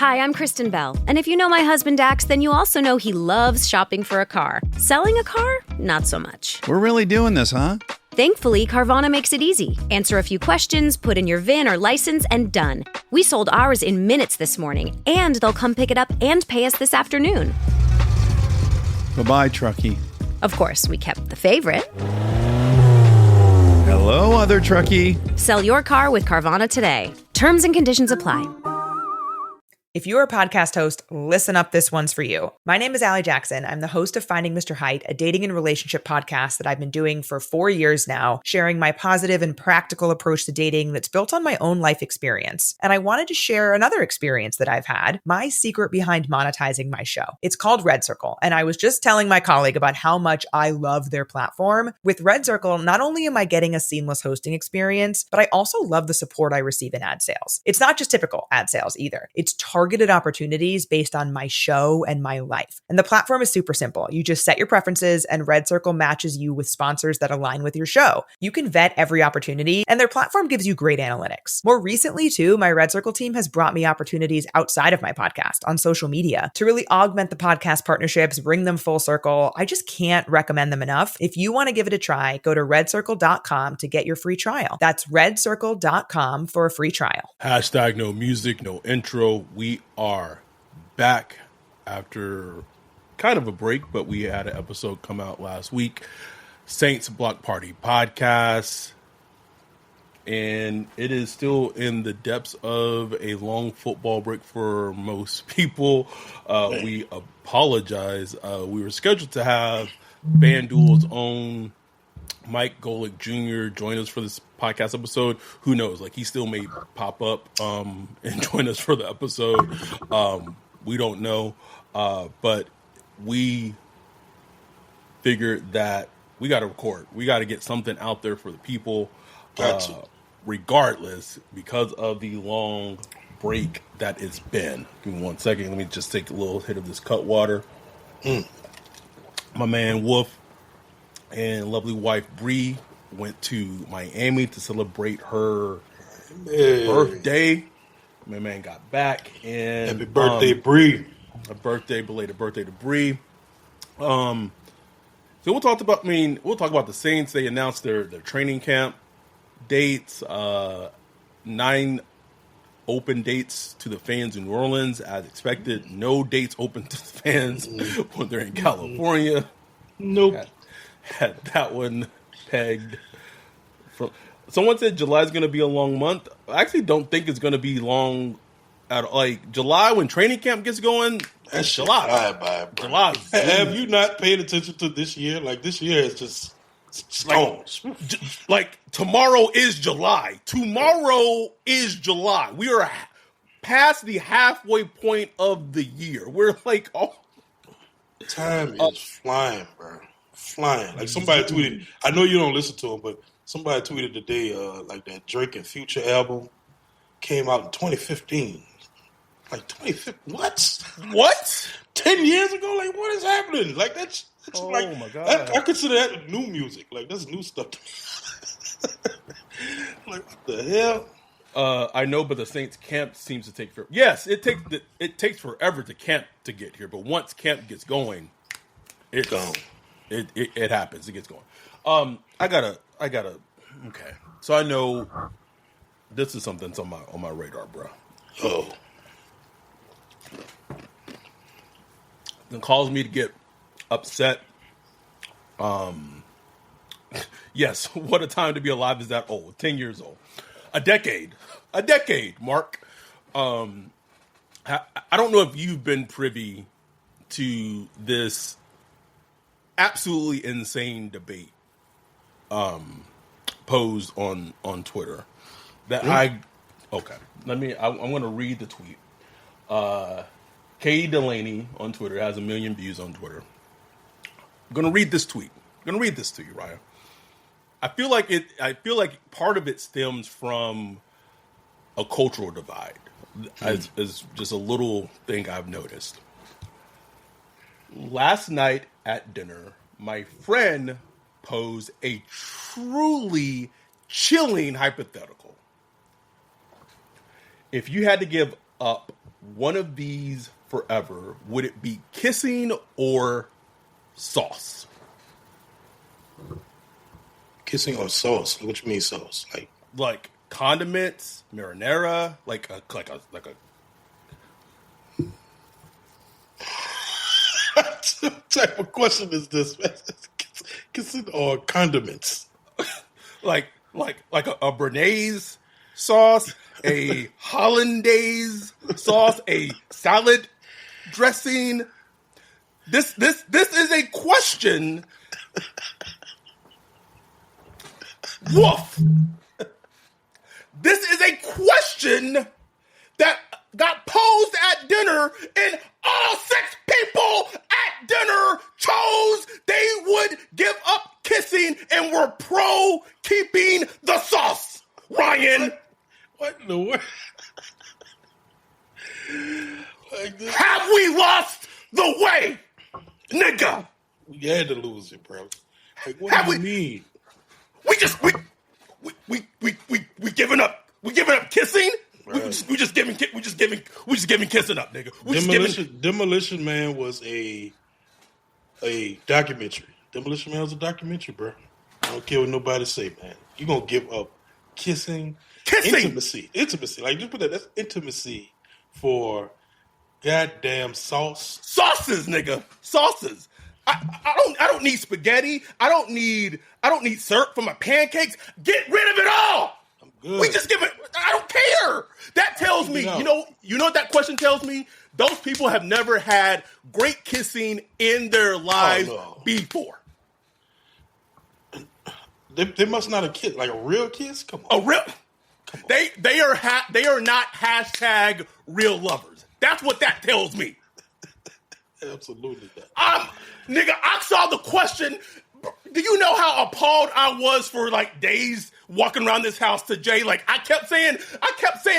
Hi, I'm Kristen Bell, and if you know my husband Dax, then you also know he loves shopping for a car. Selling a car? Not so much. We're really doing this, huh? Thankfully, Carvana makes it easy. Answer a few questions, put in your VIN or license, and done. We sold ours in minutes this morning, and they'll come pick it up and pay us this afternoon. Bye-bye, truckie. Of course, we kept the favorite. Hello, other truckie. Sell your car with Carvana today. Terms and conditions apply. If you're a podcast host, listen up, this one's for you. My name is Allie Jackson. I'm the host of Finding Mr. Height, a dating and relationship podcast that I've been doing for 4 years now, sharing my positive and practical approach to dating that's built on my own life experience. And I wanted to share another experience that I've had, my secret behind monetizing my show. It's called Red Circle, and I was just telling my colleague about how much I love their platform. With Red Circle, not only am I getting a seamless hosting experience, but I also love the support I receive in ad sales. It's not just typical ad sales either. It's targeted opportunities based on my show and my life. And the platform is super simple. You just set your preferences and Red Circle matches you with sponsors that align with your show. You can vet every opportunity and their platform gives you great analytics. More recently too, my Red Circle team has brought me opportunities outside of my podcast on social media to really augment the podcast partnerships, bring them full circle. I just can't recommend them enough. If you want to give it a try, go to redcircle.com to get your free trial. That's redcircle.com for a free trial. Hashtag no music, no intro. We are back after kind of a break, but we had an episode come out last week, Saints Block Party Podcast, and it is still in the depths of a long football break for most people. We apologize. We were scheduled to have FanDuel's own Mike Golic Jr. join us for this podcast episode. Who knows? Like, he still may pop up and join us for the episode. We don't know. But we figured that we got to record. We got to get something out there for the people. Regardless, because of the long break that it's been. Give me 1 second. Let me just take a little hit of this cut water. My man Wolf and lovely wife Bree went to Miami to celebrate her birthday. My man got back, and happy birthday, Bree! A belated birthday to Bree. So we'll talk about. We'll talk about the Saints. They announced their training camp dates. 9 open dates to the fans in New Orleans, as expected. No dates open to the fans when they're in California. Nope. Had that one pegged. Someone said July is going to be a long month. I actually don't think it's going to be long at like July when training camp gets going. That's July. July. Have you not paid attention to this year? Like, this year is just gone. Like, tomorrow is July. Tomorrow is July. We are past the halfway point of the year. We're like, time is flying, bro. Flying. Like, somebody tweeted, I know you don't listen to them, but somebody tweeted today, like, that Drake and Future album came out in 2015. Like, 2015? What? 10 years ago? Like, what is happening? Like, that's like, my God. I consider that new music. Like, that's new stuff to me. Like, what the hell? I know, but the Saints camp seems to take forever. Yes, it takes forever to camp to get here, but once camp gets going, it's gone. It happens. It gets going. I gotta. Okay, so I know this is something that's on my radar, bro. Oh, It caused me to get upset. Yes, what a time to be alive is that old. 10 years old, a decade, Mark. I don't know if you've been privy to this absolutely insane debate posed on Twitter that I'm going to read the tweet. Katie Delaney on Twitter has 1 million views on Twitter. I'm going to read this tweet. I'm going to read this to you, Ryan. I feel like part of it stems from a cultural divide. As just a little thing I've noticed. Last night at dinner, my friend posed a truly chilling hypothetical. If you had to give up one of these forever, would it be kissing or sauce? Kissing or sauce? What you mean sauce? Like condiments, marinara, like a What type of question is this, man? Kissing or condiments? like a Bernaise sauce, a hollandaise sauce, a salad dressing. This is a question. Woof. This is a question that got posed at dinner, and all 6 people at dinner chose they would give up kissing and were pro keeping the sauce. Ryan. What in the world? Have we lost the way, nigga? We had to lose it, bro. What do you mean? We giving up. We giving up kissing. Right. We just giving kissing up, nigga. Demolition Man was a documentary. Demolition Man was a documentary, bro. I don't care what nobody say, man. You gonna give up kissing. Intimacy. Like, just put that. That's intimacy for goddamn sauce. Sauces, nigga. Sauces. I don't need spaghetti. I don't need syrup for my pancakes. Get rid of it all. I'm good. We just give it. I don't care. That tells me. You know what that question tells me? Those people have never had great kissing in their lives before. They must not have kissed like a real kiss. Come on. They are not hashtag real lovers. That's what that tells me. Absolutely. Nigga, I saw the question. Do you know how appalled I was for like days walking around this house to Jay? Like I kept saying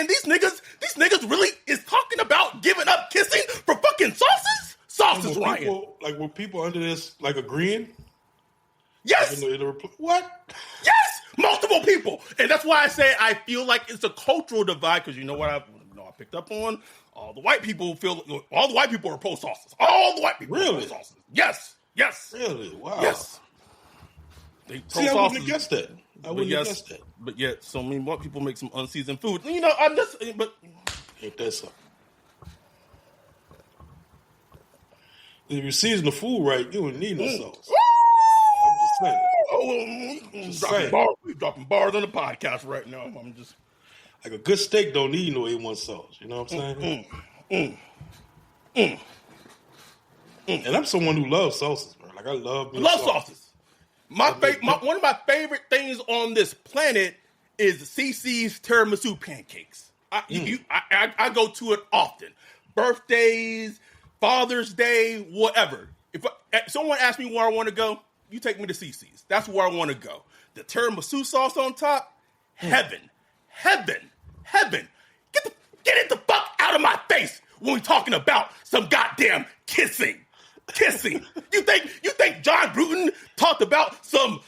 these niggas really is talking about giving up kissing for fucking sauces? Sauces, Ryan. Were people under this like agreeing? Yes. What? Yes, multiple people, and that's why I say I feel like it's a cultural divide because you know what I picked up on. All the white people are pro sauces. All the white people are pro sauces. Yes. Really? Wow. Yes. See, I wouldn't have guessed that. But yet, so many white people make some unseasoned food. But ain't that something? If you season the food right, you don't need no sauce. I'm just saying. We're dropping bars on the podcast right now. I'm just like a good steak don't need no A1 sauce. You know what I'm saying? And I'm someone who loves sauces, bro. Like I love sauces. One of my favorite things on this planet is CC's tiramisu pancakes. I go to it often. Birthdays, Father's Day, whatever. If someone asks me where I want to go, you take me to CC's. That's where I want to go. The tiramisu sauce on top, heaven. Get it the fuck out of my face when we're talking about some goddamn kissing. You think John Bruton talked about some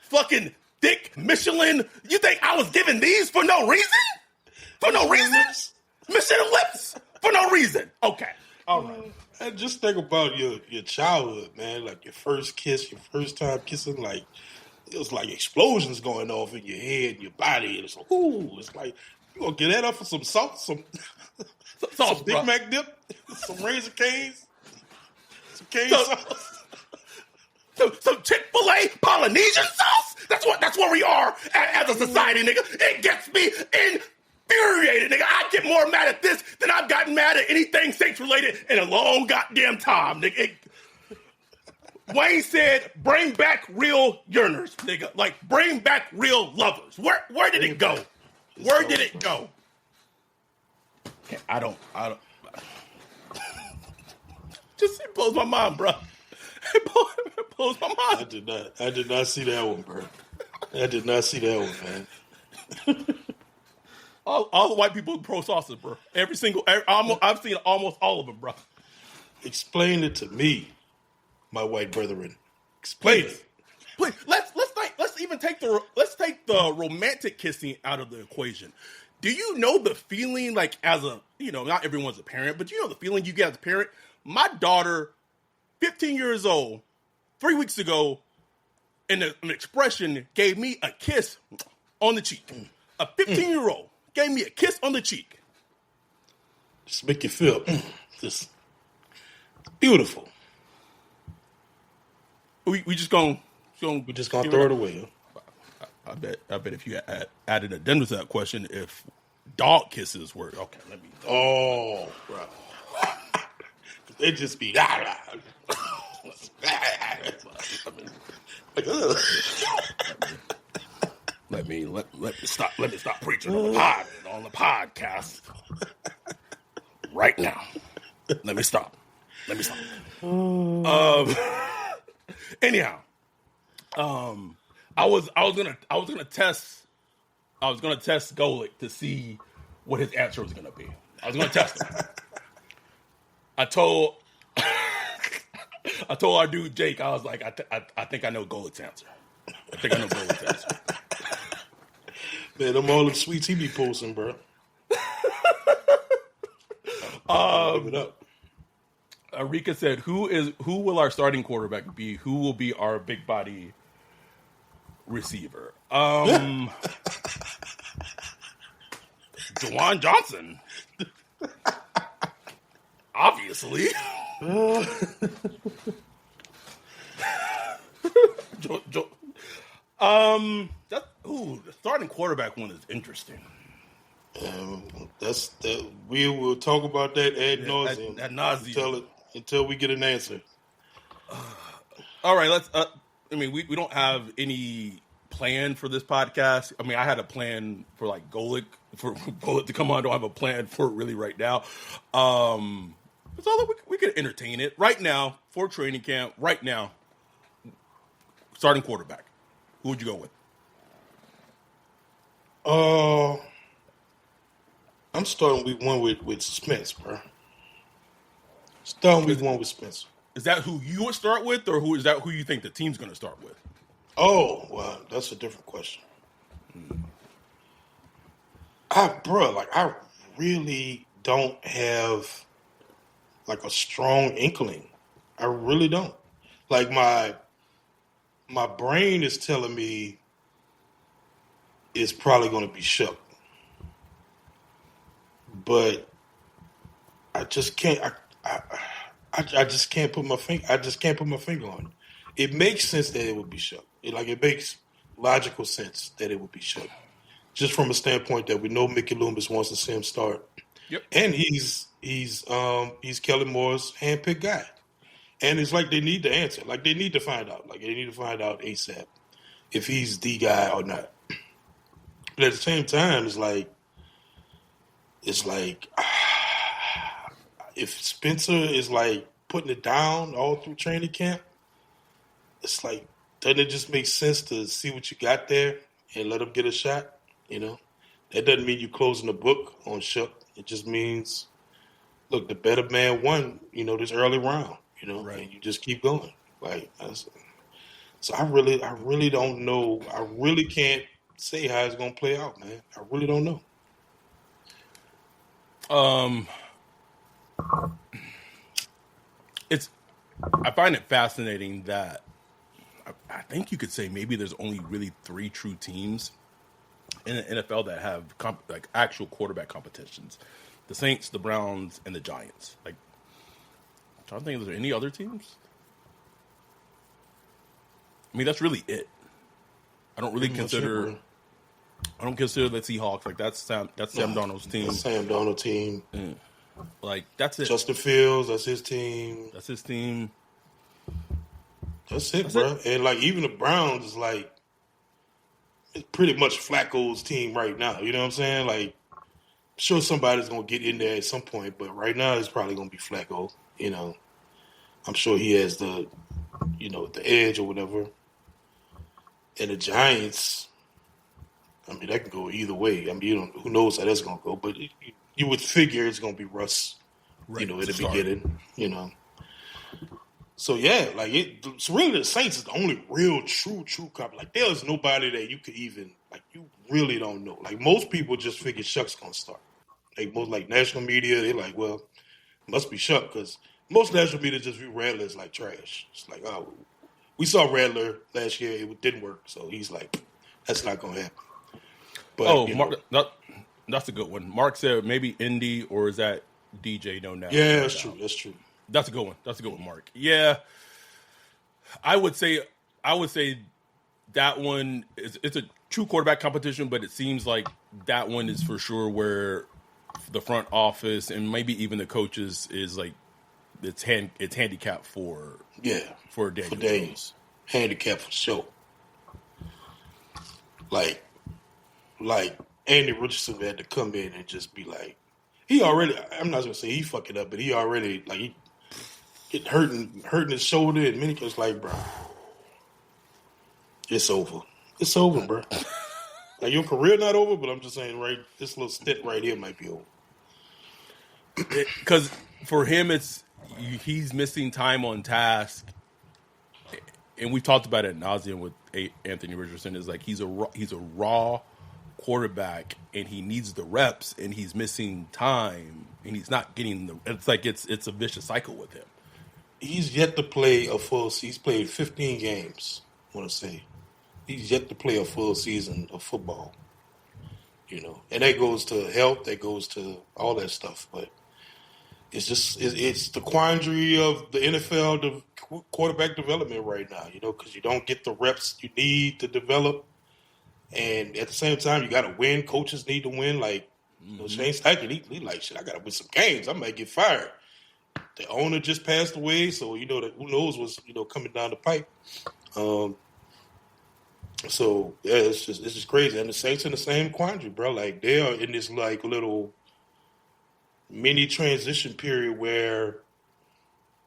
fucking thick Michelin? You think I was giving these for no reason? Michelin lips for no reason. Okay. All right. And just think about your childhood, man. Like your first kiss, your first time kissing, like it was like explosions going off in your head and your body. And it's like, ooh, it's like you gonna get that up for some salt, some Big Mac dip, some Razor Cane's, some cane sauce. Some Chick-fil-A Polynesian sauce? That's where we are as a society, nigga. It gets me infuriated, nigga. I get more mad at this than I've gotten mad at anything sex-related in a long goddamn time, nigga. Wayne said, bring back real yearners, nigga. Like, bring back real lovers. Where did it go? Where did it go? I don't. Just it blows my mind, bro. It blows my mind. I did not see that one, bro. I did not see that one, man. All the white people are pro sauces, bro. I've seen almost all of them, bro. Explain it to me, my white brethren. Explain it. Please, let's even take the romantic kissing out of the equation. Do you know the feeling, like, as a, not everyone's a parent, but you know the feeling you get as a parent? My daughter, 15 years old, 3 weeks ago, an expression gave me a kiss on the cheek. A 15-year-old gave me a kiss on the cheek. Just make you feel just beautiful. We just gonna We're just gonna throw it away. I bet if you added a addendum to that question, if dog kisses were okay, let me. Oh, bro, they just be Let me stop preaching on the podcast right now. Let me stop. Anyhow, I was gonna test Golic to see what his answer was gonna be. I was gonna test him. I told our dude Jake, I was like, I think I know Golic's answer. Man, them all the tweets he be posting, bro. Give it up. Rika said, "Who will our starting quarterback be? Who will be our big body receiver?" Juwan Johnson, obviously. The starting quarterback one is interesting. We will talk about that ad nauseum until we get an answer. All right, let's. We don't have any plan for this podcast. I mean, I had a plan for like Golic to come on. I don't have a plan for it really right now. It's all that we could entertain it right now for training camp. Right now, starting quarterback. Who would you go with? I'm starting week one with Spence, bro. Starting week one with Spence. Is that who you would start with, or who you think the team's going to start with? Oh, well, that's a different question. I really don't have like a strong inkling. I really don't. Like my brain is telling me it's probably going to be Shook. But I just can't. I just can't put my finger. I just can't put my finger on it. It makes sense that it would be Shook. It makes logical sense that it would be Shook, just from a standpoint that we know Mickey Loomis wants to see him start. Yep. And he's Kelly Moore's handpicked guy, and it's like they need the answer. Like they need to find out. Like they need to find out ASAP if he's the guy or not. But at the same time, it's like. If Spencer is like putting it down all through training camp, it's like, doesn't it just make sense to see what you got there and let him get a shot? That doesn't mean you're closing the book on Shook. It just means, look, the better man won, this early round, right. And you just keep going. So I really don't know. I really can't say how it's going to play out, man. I really don't know. I find it fascinating that I think you could say maybe there's only really 3 true teams in the NFL that have actual quarterback competitions: the Saints, the Browns, and the Giants. Like, I'm trying to think, is there any other teams? I mean, that's really it. I don't really consider. I don't consider the Seahawks that's Sam Darnold's team. That's Sam Darnold's team. Like, that's it. Justin Fields, that's his team. That's his team. That's it, bro. And even the Browns is it's pretty much Flacco's team right now. You know what I'm saying? I'm sure somebody's gonna get in there at some point, but right now it's probably gonna be Flacco. I'm sure he has the edge or whatever. And the Giants, I mean, that can go either way. I mean, who knows how that's going to go, but you would figure it's going to be Russ, right, at the beginning, So, yeah, it's really the Saints is the only real, true cop. There's nobody that you could even, you really don't know. Like most people just figure Shuck's gonna start. Like most like national media, they're like, well, must be Shuck because most national media just view Rattler as like trash. It's like, oh, we saw Rattler last year, it didn't work, so he's like, that's not gonna happen. But Mark, that's a good one. Mark said maybe Indy, or is that DJ? No, now. Yeah, that's true. That's true. That's a good one. That's a good one, Mark. Yeah, I would say that one it's a true quarterback competition, but it seems like that one is for sure where the front office and maybe even the coaches is like it's handicapped for Daniel Jones. Handicap for sure. Like Andy Richardson had to come in and just be like, I'm not gonna say he fucked it up, but he already like he get hurting his shoulder and many it's like, bro, it's over. It's over, bro. Like your career not over, but I'm just saying, right, this little stint right here might be over. Because for him, he's missing time on task, and we talked about it ad nauseum with Anthony Richardson. Is like he's a raw quarterback, and he needs the reps, and he's missing time, and he's not getting the. It's like it's a vicious cycle with him. He's yet to play a full. He's played 15 games. I want to say he's yet to play a full season of football. And that goes to health. That goes to all that stuff, but. It's the quandary of the NFL, the quarterback development right now, because you don't get the reps you need to develop. And at the same time, you got to win. Coaches need to win. Like, Shane Steichen, he like, shit, I got to win some games. I might get fired. The owner just passed away, so, who knows what's, coming down the pipe. So, yeah, it's just crazy. And the Saints in the same quandary, bro. Like, they are in this, like, little mini transition period where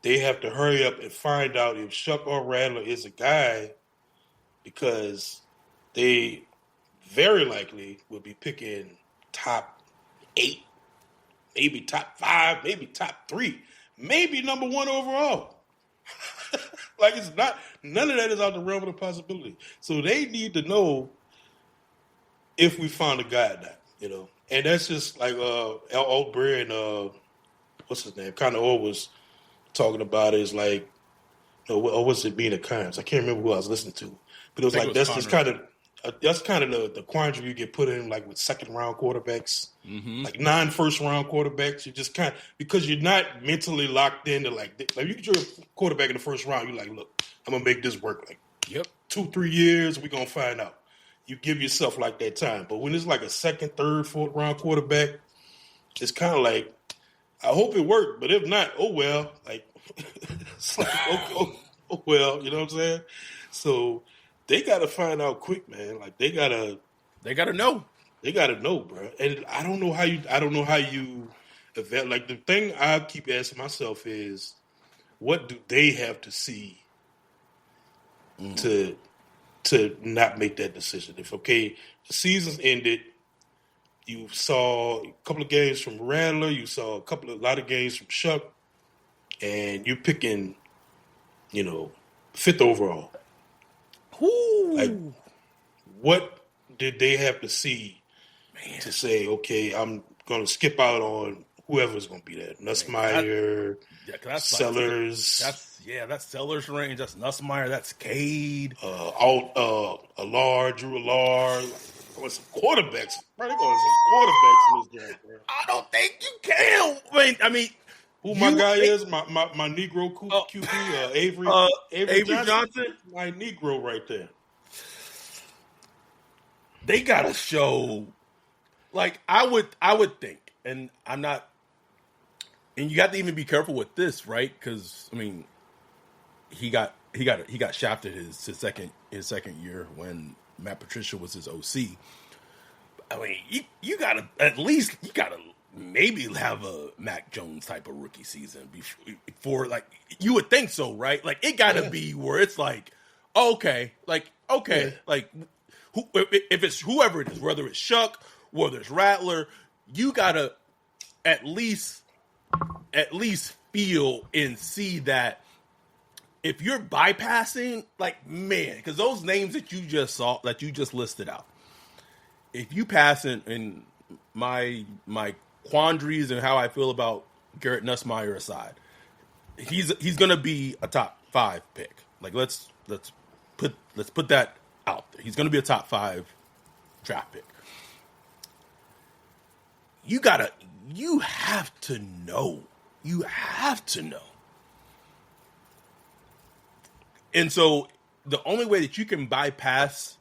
they have to hurry up and find out if Shuck or Rattler is a guy because they very likely will be picking top 8, maybe top 5, maybe top 3, maybe number 1 overall. Like it's not, none of that is out the realm of the possibility. So they need to know if we found a guy or not, And that's just like Al Altberry and what's his name? Kind of was talking about is like, or was it Mina Kimes? I can't remember who I was listening to, but it was like that's kind of the quandary you get put in like with second round quarterbacks, like 9 first round quarterbacks. You just kind of because you're not mentally locked into like you get your quarterback in the first round. You're like, look, I'm gonna make this work. Like, 2-3 years, we're gonna find out. You give yourself like that time. But when it's like a second, third, fourth round quarterback, it's kind of like, I hope it worked, but if not, oh well. Like, it's like, oh well, you know what I'm saying? So they got to find out quick, man. Like they got to know. They got to know, bro. And I don't know how you event. Like the thing I keep asking myself is, what do they have to see to not make that decision? If, the season's ended, you saw a couple of games from Rattler, you saw a lot of games from Shuck, and you're picking, 5th overall. Ooh. Like, what did they have to see to say, okay, I'm going to skip out on whoever's going to be there? Nussmeier, Sellers. That's Sellers range. That's Nussmeier. That's Cade. Allard, Drew Allard. With some quarterbacks. Bro, they're going some quarterbacks in this game, bro. I don't think you can. I mean who my guy is? My Negro QB, Avery Johnson. My Negro right there. They got to show. Like, I would think, and I'm not. And you have to even be careful with this, right? Because I mean, he got shafted his second year when Matt Patricia was his OC. I mean, you gotta maybe have a Mac Jones type of rookie season before like you would think so, right? Like it gotta be where it's like, okay, like if it's whoever it is, whether it's Shuck, whether it's Rattler, you gotta at least feel and see that if you're bypassing, like, man, because those names that you just listed out, if you pass in my quandaries and how I feel about Garrett Nussmeier aside, he's gonna be a top 5 pick. Like let's put that out there. He's gonna be a top 5 draft pick. You have to know. You have to know. And so the only way that you can bypass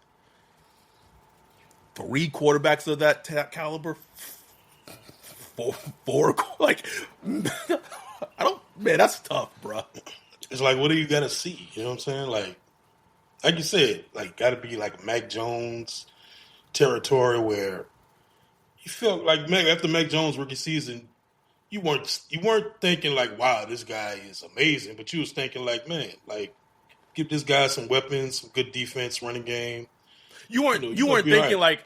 3 quarterbacks of that caliber, four like, that's tough, bro. It's like, what are you going to see? You know what I'm saying? Like you said, like, got to be like Mac Jones territory where you feel like after Mac Jones' rookie season, you weren't thinking like, wow, this guy is amazing, but you was thinking like, man, like, give this guy some weapons, some good defense, running game. You weren't thinking right. Like,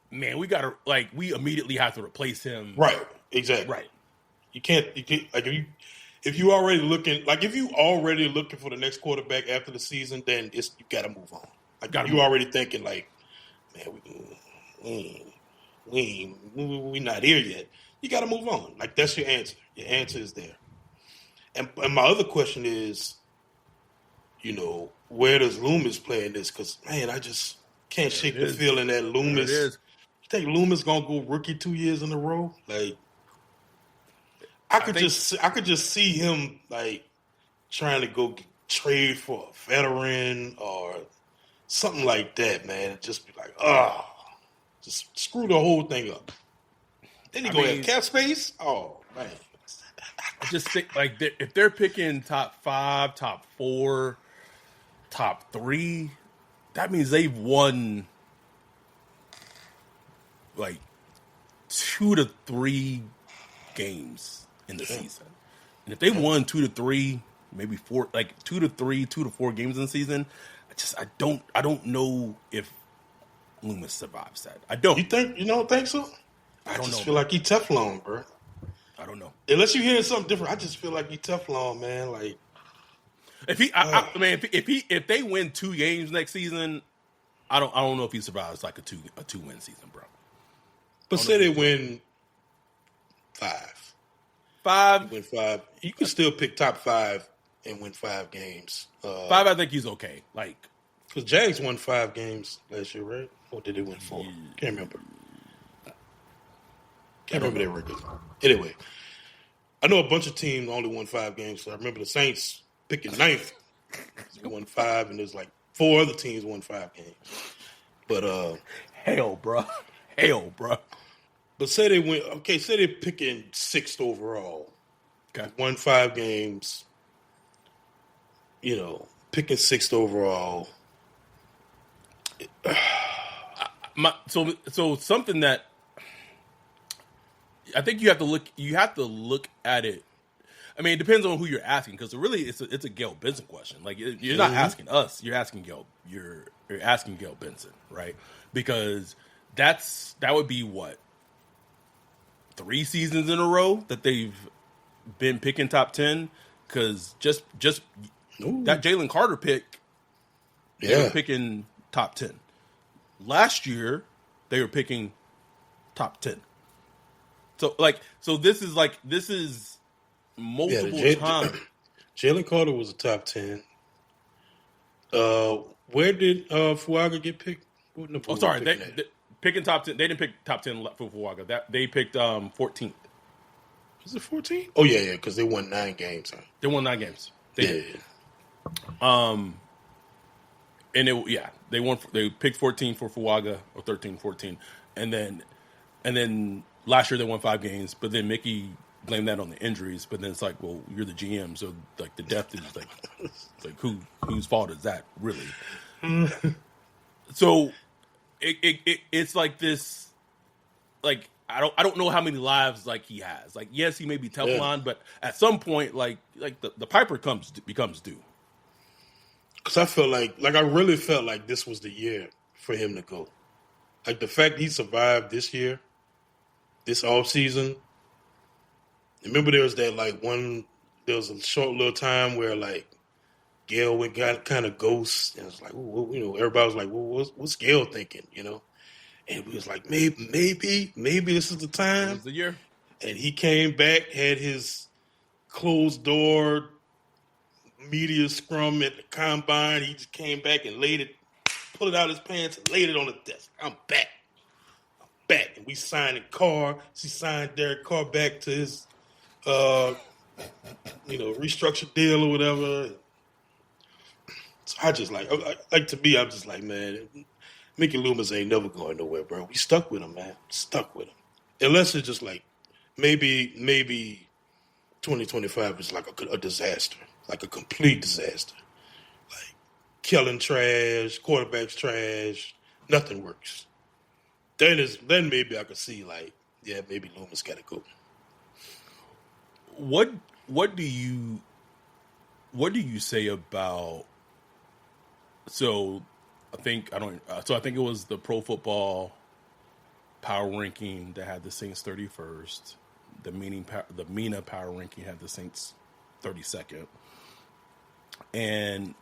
man, we immediately have to replace him. Right. Exactly. Right. You can't like if you already looking for the next quarterback after the season, then you got to move on. Like you already thinking like, man, we not here yet. You got to move on. Like that's your answer. Your answer is there. And my other question is, where does Loomis play in this? Because man, I just can't shake the feeling that Loomis. You think Loomis gonna go rookie 2 years in a row? Like, I could just see him like trying to go trade for a veteran or something like that, man. Just be like, just screw the whole thing up. Then you go have cap space. Oh man, I just think like if they're picking top 5, top 4, top 3, that means they've won like 2 to 3 games in the season. And if they won 2 to 3, maybe 4, like 2 to 3, 2 to 4 games in the season, I don't know if Loomis survives that. I don't. You don't think so? I don't know. Feel like he Teflon, bro. I don't know. Unless you're hearing something different, I just feel like he Teflon, man. Like if they win 2 games next season, I don't know if he survives like a 2-win season, bro. But say they win 5. Win 5. You can still pick top 5 and win 5 games. 5, I think he's okay. Like, because Jags won 5 games last year, right? Or did they win 4? Can't remember. Can't remember their record. Anyway, I know a bunch of teams only won 5 games. So I remember the Saints picking 9th. They won 5, and there's like 4 other teams won 5 games. But hell, bro. But say they win. Okay, say they're picking 6th overall. Okay, won 5 games. Picking 6th overall. So something that I think you have to look at it. I mean, it depends on who you're asking, because really it's a Gail Benson question. Like, you're not asking us, you're asking Gail. You're asking Gail Benson, right? Because that would be what, 3 seasons in a row that they've been picking top 10. Because just that Jalen Carter pick, they were picking top 10. Last year, they were picking top 10. So this is multiple times. Jalen Carter was a top 10. Where did Fuaga get picked? Picking top 10. They didn't pick top 10 for Fuaga. They picked 14th. Was it 14? Oh yeah, because they won 9 games. Huh? They won 9 games. They picked 14 for Fuaga, or 13, 14, and then last year they won 5 games, but then Mickey blamed that on the injuries. But then it's like, well, you're the GM, so like the depth is like whose fault is that really? So it's like this, like I don't know how many lives like he has. Like, yes, he may be Teflon, but at some point, like the piper becomes due. Because I felt like I really felt like this was the year for him to go. Like the fact he survived this year, this offseason. Remember there was a short little time where like Gail got kind of ghost, and it's like, everybody was like, well, what's Gail thinking, And we was like, maybe this is the It time. was the year. And he came back, had his closed door media scrum at the combine. He just came back and pulled it out of his pants and laid it on the desk. I'm back. And we signed a car. She signed Derek Carr back to his, restructured deal or whatever. So I just like to me, I'm just like, man, Mickey Loomis ain't never going nowhere, bro. We stuck with him, man. Stuck with him. Unless it's just like maybe 2025 is like a disaster, like a complete disaster. Like killing trash, quarterbacks trash, nothing works. Then maybe I could see like, yeah, maybe Loomis got to go. What do you say about? So I think it was the Pro Football Power Ranking that had the Saints 31st. The MENA Power Ranking had the Saints 32nd, and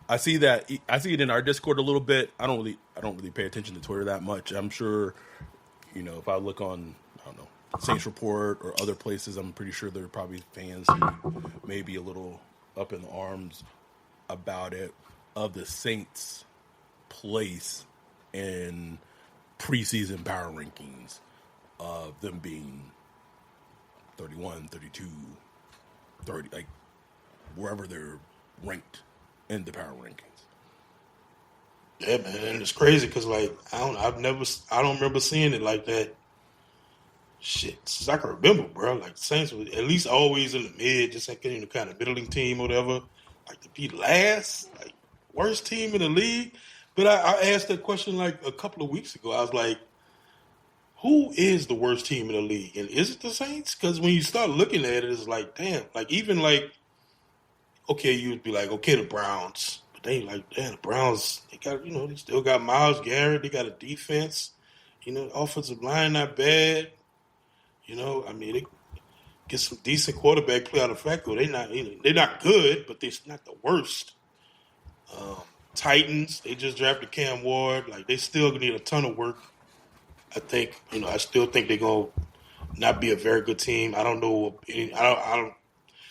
I see it in our Discord a little bit. I don't really pay attention to Twitter that much. I'm sure, if I look on, I don't know, Saints Report or other places, I'm pretty sure there are probably fans who may be a little up in the arms about it, of the Saints' place in preseason power rankings, of them being 31, 32, 30, like wherever they're ranked in the power rankings. Yeah, man, and it's crazy because like I don't remember seeing it like that. Shit, since I can remember, bro. Like Saints were at least always in the mid, just like the kind of middling team or whatever. Like to be last, like worst team in the league. But I asked that question like a couple of weeks ago. I was like, who is the worst team in the league? And is it the Saints? Because when you start looking at it, it's like, damn. Like even like, okay, you'd be like, okay, the Browns. But they like, damn, the Browns, they got, they still got Myles Garrett. They got a defense. Offensive line not bad. They get some decent quarterback play out of Flacco. They're not good, but they're not the worst. Titans, they just drafted Cam Ward. Like they still need a ton of work. I think, I still think they're gonna not be a very good team. I don't know. I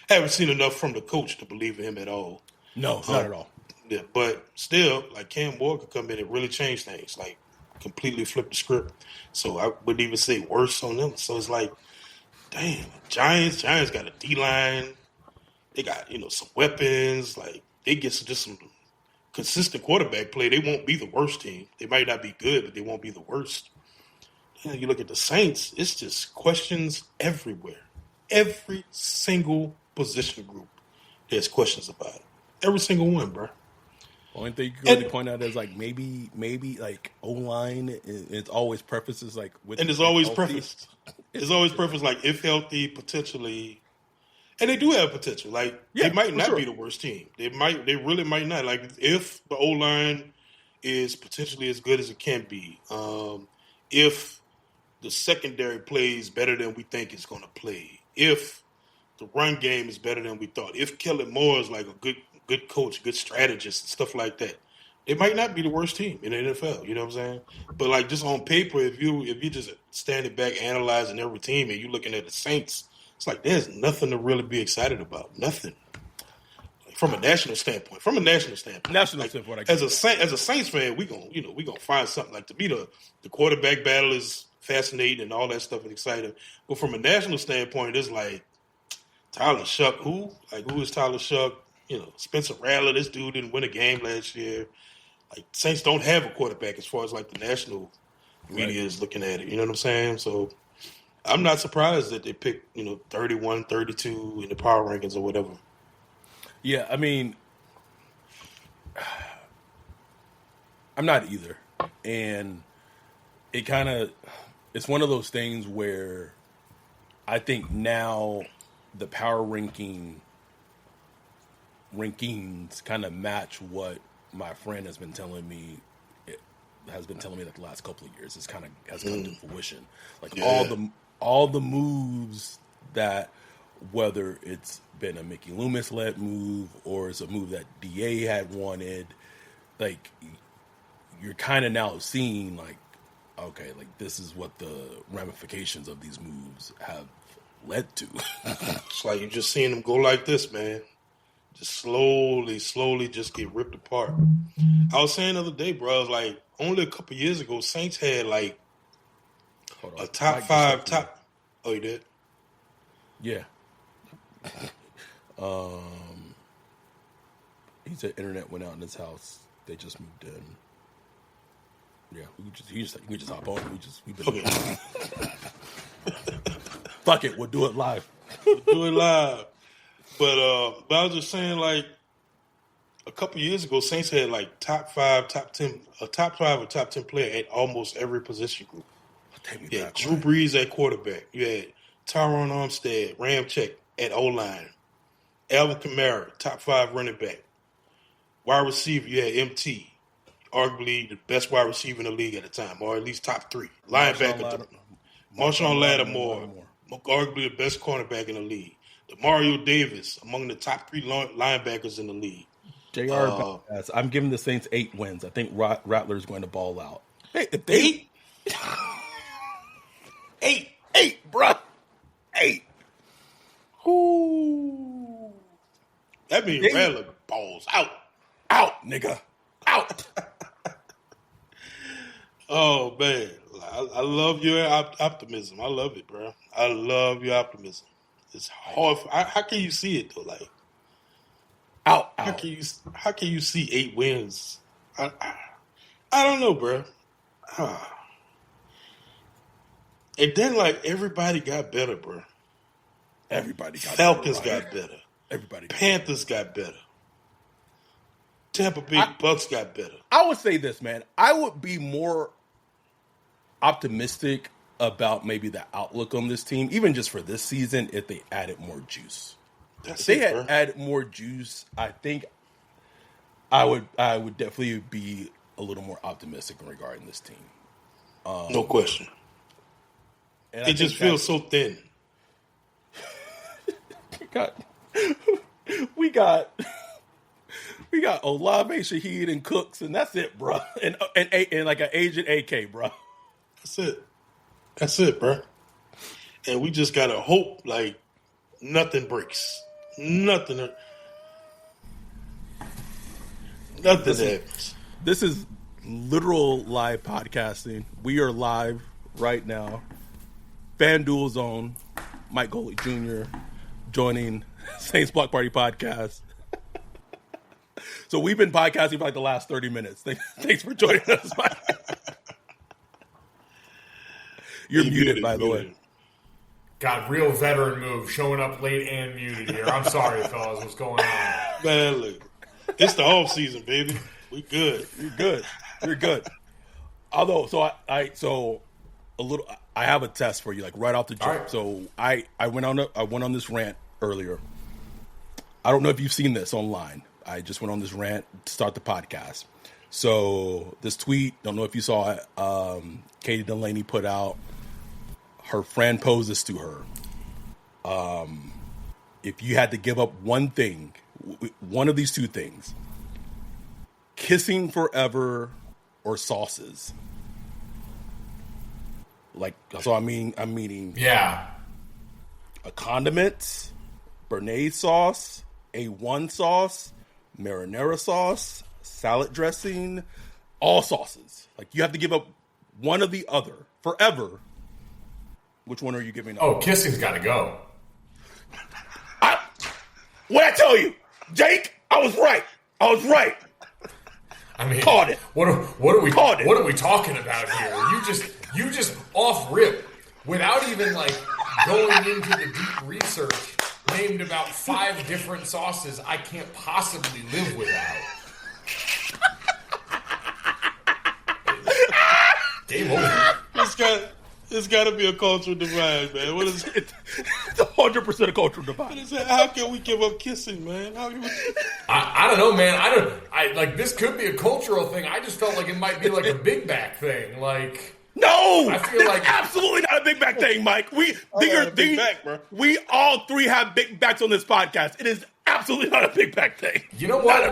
haven't seen enough from the coach to believe in him at all. No, not at all. Yeah, but still, like Cam Ward could come in and really change things, like completely flip the script. So I wouldn't even say worse on them. So it's like, damn, Giants got a D-line. They got, some weapons. Like they get just some consistent quarterback play. They won't be the worst team. They might not be good, but they won't be the worst. You look at the Saints, it's just questions everywhere. Every single position group, there's questions about it. Every single one, bro. Only thing you can really point out is like maybe like O-line. It's always prefaces like with, and there's always healthy. prefaced. There's always prefaced like if healthy, potentially, and they do have potential. Like they might not be the worst team. They really might not. Like if the O-line is potentially as good as it can be, if the secondary plays better than we think it's going to play, if the run game is better than we thought, if Kellen Moore is like a good coach, good strategist, and stuff like that, it might not be the worst team in the NFL. You know what I'm saying? But like just on paper, if you just standing back analyzing every team and you looking at the Saints, it's like there's nothing to really be excited about. Nothing. Like, from a national standpoint. As a Saints fan, we gonna find something. Like to me, the quarterback battle is fascinating and all that stuff is exciting. But from a national standpoint, it's like Tyler Shuck. Who is Tyler Shuck? Spencer Rattler. This dude didn't win a game last year. Like Saints don't have a quarterback as far as like the national media is looking at it. You know what I'm saying? So I'm not surprised that they picked 31, 32 in the power rankings or whatever. Yeah, I mean, I'm not either, and it's one of those things where I think now the power rankings kind of match what my friend has been telling me. That the last couple of years has come to fruition. Like all the moves that, whether it's been a Mickey Loomis led move or it's a move that DA had wanted, like you're kind of now seeing like, okay, like this is what the ramifications of these moves have led to. It's like you just seeing them go like this, man. Just slowly just get ripped apart. I was saying the other day, bro, I was like, only a couple years ago, Saints had like a top five. Oh, you did? Yeah. He said internet went out in his house. They just moved in. Yeah, we just hop on. We've been. Okay. Fuck it, we'll do it live. Do it live. But I was just saying, like, a couple years ago, Saints had like top 5 or top 10 player at almost every position group. Yeah, Drew Brees at quarterback. You had Tyron Armstead, Ramczyk at O-line. Alvin Kamara, top 5 running back. Wide receiver, you had MT, arguably the best wide receiver in the league at the time, or at least top 3. Linebacker, Marshawn Lattimore, arguably the best cornerback in the league. Mario Davis, among the top 3 linebackers in the league. JR, I'm giving the Saints 8 wins. I think Rattler's going to ball out. Hey, 8? 8, bro. 8. Ooh. That means Rattler balls out. Out, nigga. Out. Oh, man. I love your optimism. I love it, bro. I love your optimism. It's hard. How can you see it, though? Like, out. How can you see 8 wins? I don't know, bro. And then, like, everybody got better, bro. Everybody got Falcons better. got better. Everybody got Panthers got better. Tampa Bay Bucks got better. I would say this, man. I would be more optimistic about maybe the outlook on this team, even just for this season, if they added more juice. If they had added more juice, I think I would definitely be a little more optimistic regarding this team. No question. And it just feels so thin. We got Olave, Shaheed, and Cooks, and that's it, bro. And like an agent AK, bro. That's it, bro. And we just gotta hope like nothing breaks. Nothing happens. This is literal live podcasting. We are live right now. FanDuel Zone, Mike Golic Jr. joining Saints Block Party Podcast. So we've been podcasting for like the last 30 minutes. Thanks for joining us. You're muted, by the way. God, real veteran move, showing up late and muted here. I'm sorry, fellas. What's going on? Man, look, it's the off season, baby. We good. You're good. Although, I have a test for you, like right off the jump. Right. So I went on this rant earlier. I don't know if you've seen this online. I just went on this rant to start the podcast. So this tweet, don't know if you saw it. Katie Delaney put out. Her friend poses to her. If you had to give up one thing, one of these two things, kissing forever or sauces. Like, so I'm meaning a condiment, Béarnaise sauce, A1 sauce, marinara sauce, salad dressing, all sauces. Like, you have to give up one or the other forever. Which one are you giving up? Oh, kissing's got to go. What'd I tell you? Jake, I was right. I mean, caught it. What are we talking about here? You just off rip without even like going into the deep research. Named about 5 different sauces I can't possibly live without. Game over. It's got to be a cultural divide, man. What is it? It's 100% a cultural divide. How can we give up kissing, man? I don't know, man. I like this could be a cultural thing. I just felt like it might be like a big back thing. Like, no, I feel like absolutely not a big back thing, Mike. We all 3 have big backs on this podcast. It is absolutely not a big back thing. You know what?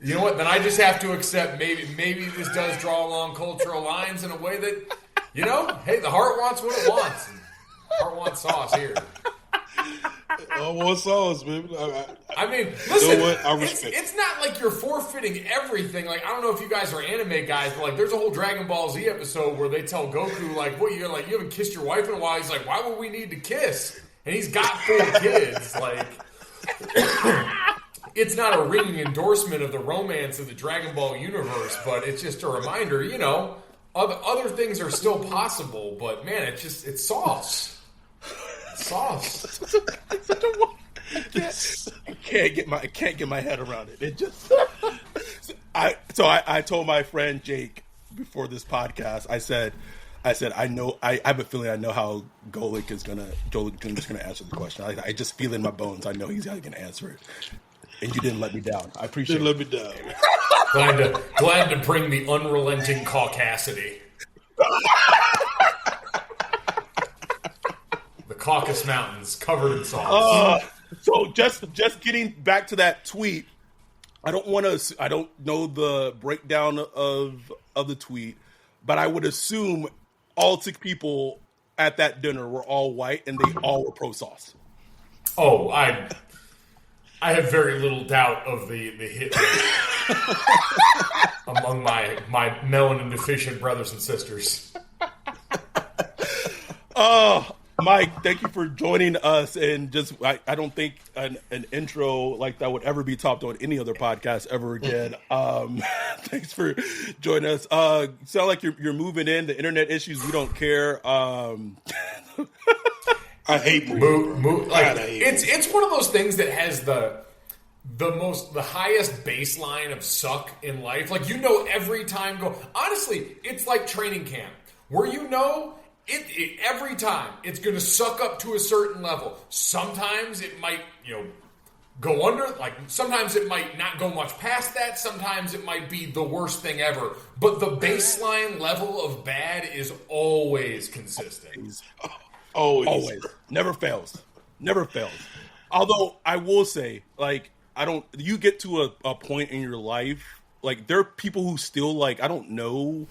You know what? Then I just have to accept maybe this does draw along cultural lines in a way that, hey, the heart wants what it wants. And heart wants sauce here. I want sauce, baby. I mean, listen, you know what? I respect it's not like you're forfeiting everything. Like, I don't know if you guys are anime guys, but like, there's a whole Dragon Ball Z episode where they tell Goku, like, what, you haven't kissed your wife in a while. He's like, why would we need to kiss? And he's got 4 kids. Like, it's not a ringing endorsement of the romance of the Dragon Ball universe, but it's just a reminder, other things are still possible, but man, it's sauce. Sauce. I can't get my head around it. It just I told my friend Jake before this podcast. I said I have a feeling I know how Golic is gonna answer the question. I just feel in my bones. I know he's gonna answer it. And you didn't let me down. I appreciate it. Let me down. Glad to bring the unrelenting caucasity. The Caucasus Mountains covered in sauce. So just getting back to that tweet, I don't know the breakdown of the tweet, but I would assume all 6 people at that dinner were all white and they all were pro sauce. Oh, I have very little doubt of the hit rate among my melanin deficient brothers and sisters. Mike, thank you for joining us. And just, I don't think an intro like that would ever be topped on any other podcast ever again. Thanks for joining us. Sound like you're moving in. The internet issues, we don't care. I hate moving. It's one of those things that has the highest baseline of suck in life. Like, every time honestly, it's like training camp where it every time it's going to suck up to a certain level. Sometimes it might, go under, like sometimes it might not go much past that. Sometimes it might be the worst thing ever. But the baseline level of bad is always consistent. Always. Never fails. Although I will say, like, you get to a point in your life, like, there are people who still, like, I don't know,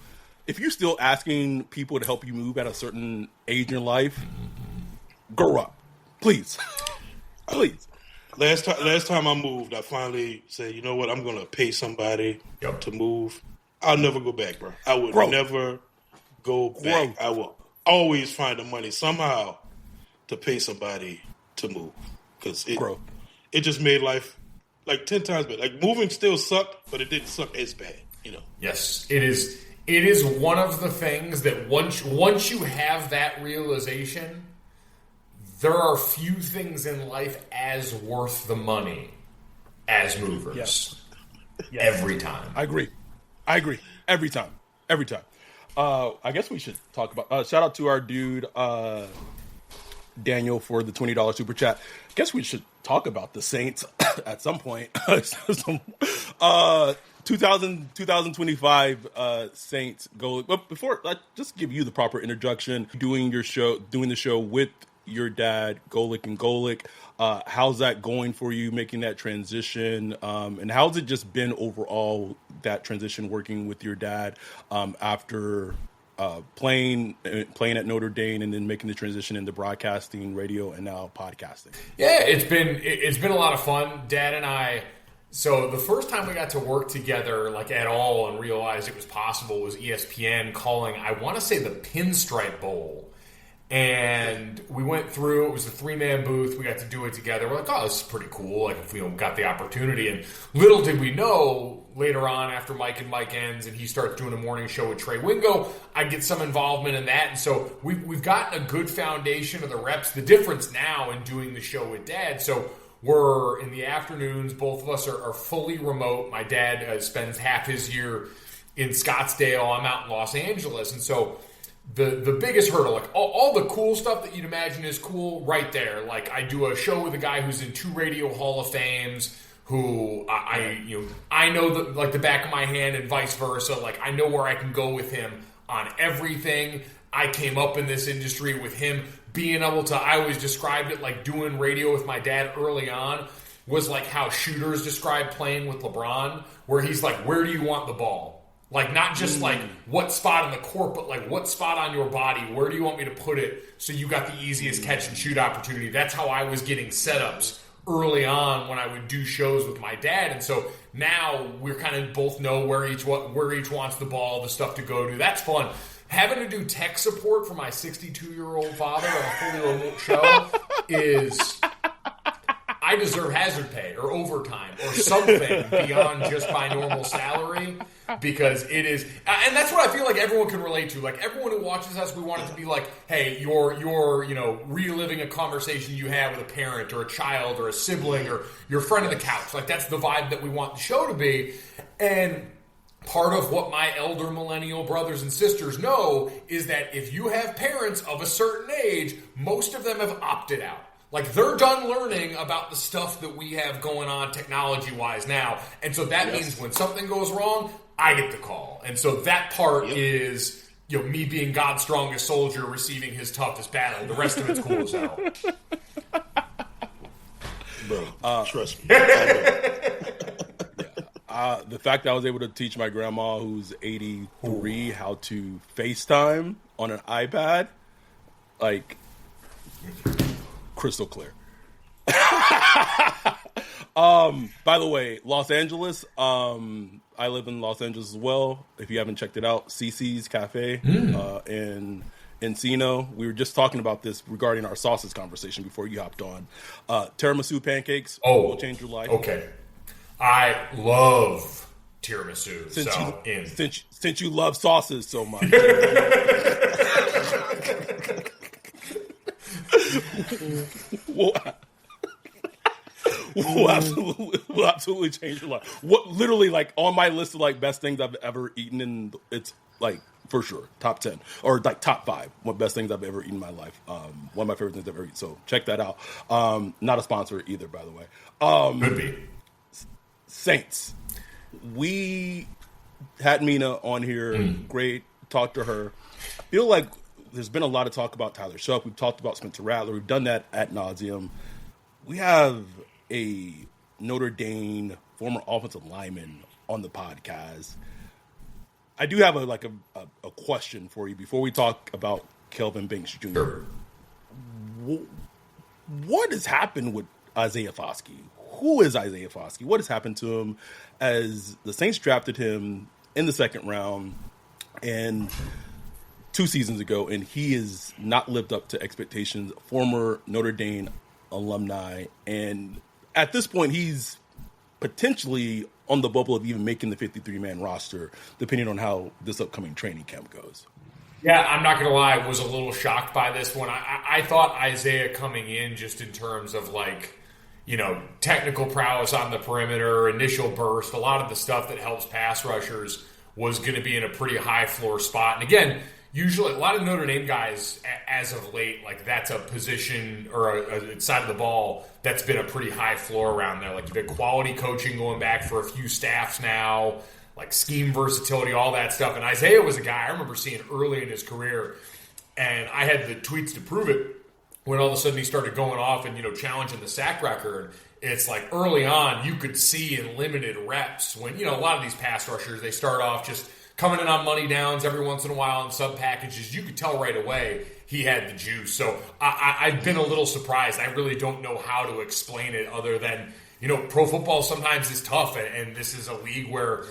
if you're still asking people to help you move at a certain age in life, grow up. Please. Last time I moved, I finally said, you know what, I'm going to pay somebody to move. I'll never go back, bro. I would never go back. I will always find the money somehow to pay somebody to move. Because it just made life like 10 times better. Like, moving still sucked, but it didn't suck as bad, Yes, it is. It is one of the things that once you have that realization, there are few things in life as worth the money as movers. Yes. Every time. I agree. Every time. I guess we should talk about shout out to our dude Daniel for the $20 super chat. I guess we should talk about the Saints at some point. 2025 Saints go. But before, just give you the proper introduction. Doing the show with your dad, Golic and Golic. How's that going for you, making that transition? And how's it just been overall, that transition working with your dad after playing at Notre Dame and then making the transition into broadcasting, radio, and now podcasting? Yeah, it's been a lot of fun. Dad and I. So the first time we got to work together, like, at all and realized it was possible was ESPN calling, I want to say, the Pinstripe Bowl. And we went through, it was a 3-man booth. We got to do it together. We're like, oh, this is pretty cool. Like, if we got the opportunity. And little did we know, later on, after Mike and Mike ends and he starts doing a morning show with Trey Wingo, I get some involvement in that. And so we've gotten a good foundation of the reps. The difference now in doing the show with Dad, so we're in the afternoons. Both of us are fully remote. My dad spends half his year in Scottsdale. I'm out in Los Angeles. And so the biggest hurdle, like all the cool stuff that you'd imagine is cool right there. Like, I do a show with a guy who's in 2 radio Hall of Fames, who I know the back of my hand, and vice versa. Like, I know where I can go with him on everything. I came up in this industry with him being able to, I always described it like doing radio with my dad early on. was like how shooters describe playing with LeBron, where he's like, where do you want the ball? Like, not just like what spot on the court, but like what spot on your body, where do you want me to put it so you got the easiest catch and shoot opportunity? That's how I was getting setups early on when I would do shows with my dad. And so now we're kind of both know where each wants the ball, the stuff to go to. That's fun. Having to do tech support for my 62-year-old father on a fully remote show is... I deserve hazard pay or overtime or something beyond just my normal salary, because it is, and that's what I feel like everyone can relate to. Like, everyone who watches us, we want it to be like, hey, you're reliving a conversation you had with a parent or a child or a sibling or your friend on the couch. Like, that's the vibe that we want the show to be. And part of what my elder millennial brothers and sisters know is that if you have parents of a certain age, most of them have opted out. Like, they're done learning about the stuff that we have going on technology-wise now. And so that means when something goes wrong, I get the call. And so that part is, me being God's strongest soldier receiving his toughest battle. The rest of it's cool as hell. Bro, trust me. The fact that I was able to teach my grandma, who's 83, how to FaceTime on an iPad, like... crystal clear. By the way, Los Angeles. I live in Los Angeles as well. If you haven't checked it out, CC's Cafe in Encino. We were just talking about this regarding our sauces conversation before you hopped on. Tiramisu pancakes will change your life. Okay, I love tiramisu. Since you love sauces so much. will absolutely change your life. What literally, like, on my list of like best things I've ever eaten, and it's like for sure top 10 or like top 5 what best things I've ever eaten in my life. One of my favorite things I've ever eaten. So check that out. Not a sponsor either, by the way. Could be. Saints. We had Mina on here. Great. Talked to her. I feel like there's been a lot of talk about Tyler Shuck. We've talked about Spencer Rattler. We've done that ad nauseum. We have a Notre Dame former offensive lineman on the podcast. I do have a question for you before we talk about Kelvin Banks Jr. Sure. What has happened with Isaiah Foskey? Who is Isaiah Foskey? What has happened to him as the Saints drafted him in the second round and 2 seasons ago, and he has not lived up to expectations. Former Notre Dame alumni, and at this point, he's potentially on the bubble of even making the 53-man roster, depending on how this upcoming training camp goes. Yeah, I'm not going to lie, I was a little shocked by this one. I thought Isaiah coming in, just in terms of technical prowess on the perimeter, initial burst, a lot of the stuff that helps pass rushers, was going to be in a pretty high floor spot. And again, usually, a lot of Notre Dame guys, as of late, like, that's a position or a side of the ball that's been a pretty high floor around there. Like, you've had quality coaching going back for a few staffs now, like scheme versatility, all that stuff. And Isaiah was a guy I remember seeing early in his career, and I had the tweets to prove it when all of a sudden he started going off and, challenging the sack record. It's like early on, you could see in limited reps when, a lot of these pass rushers, they start off just coming in on money downs every once in a while in sub packages. You could tell right away he had the juice. So I've been a little surprised. I really don't know how to explain it other than, pro football sometimes is tough. And this is a league where,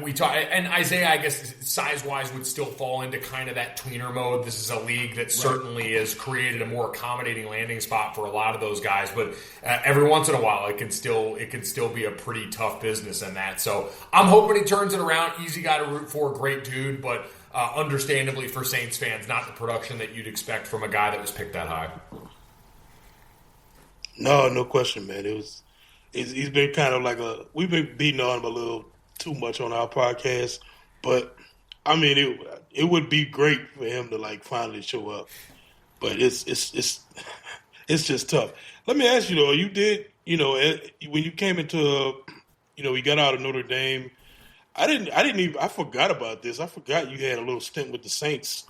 we talk, and Isaiah, I guess, size-wise would still fall into kind of that tweener mode. This is a league that certainly has created a more accommodating landing spot for a lot of those guys. But every once in a while, it can still be a pretty tough business in that. So I'm hoping he turns it around. Easy guy to root for, great dude, but understandably for Saints fans, not the production that you'd expect from a guy that was picked that high. No question, man. He's been kind of we've been beating on him a little too much on our podcast, but I mean, it would be great for him to finally show up, but it's just tough. Let me ask you though, you did, when you came into, we got out of Notre Dame, I forgot about this. I forgot you had a little stint with the Saints,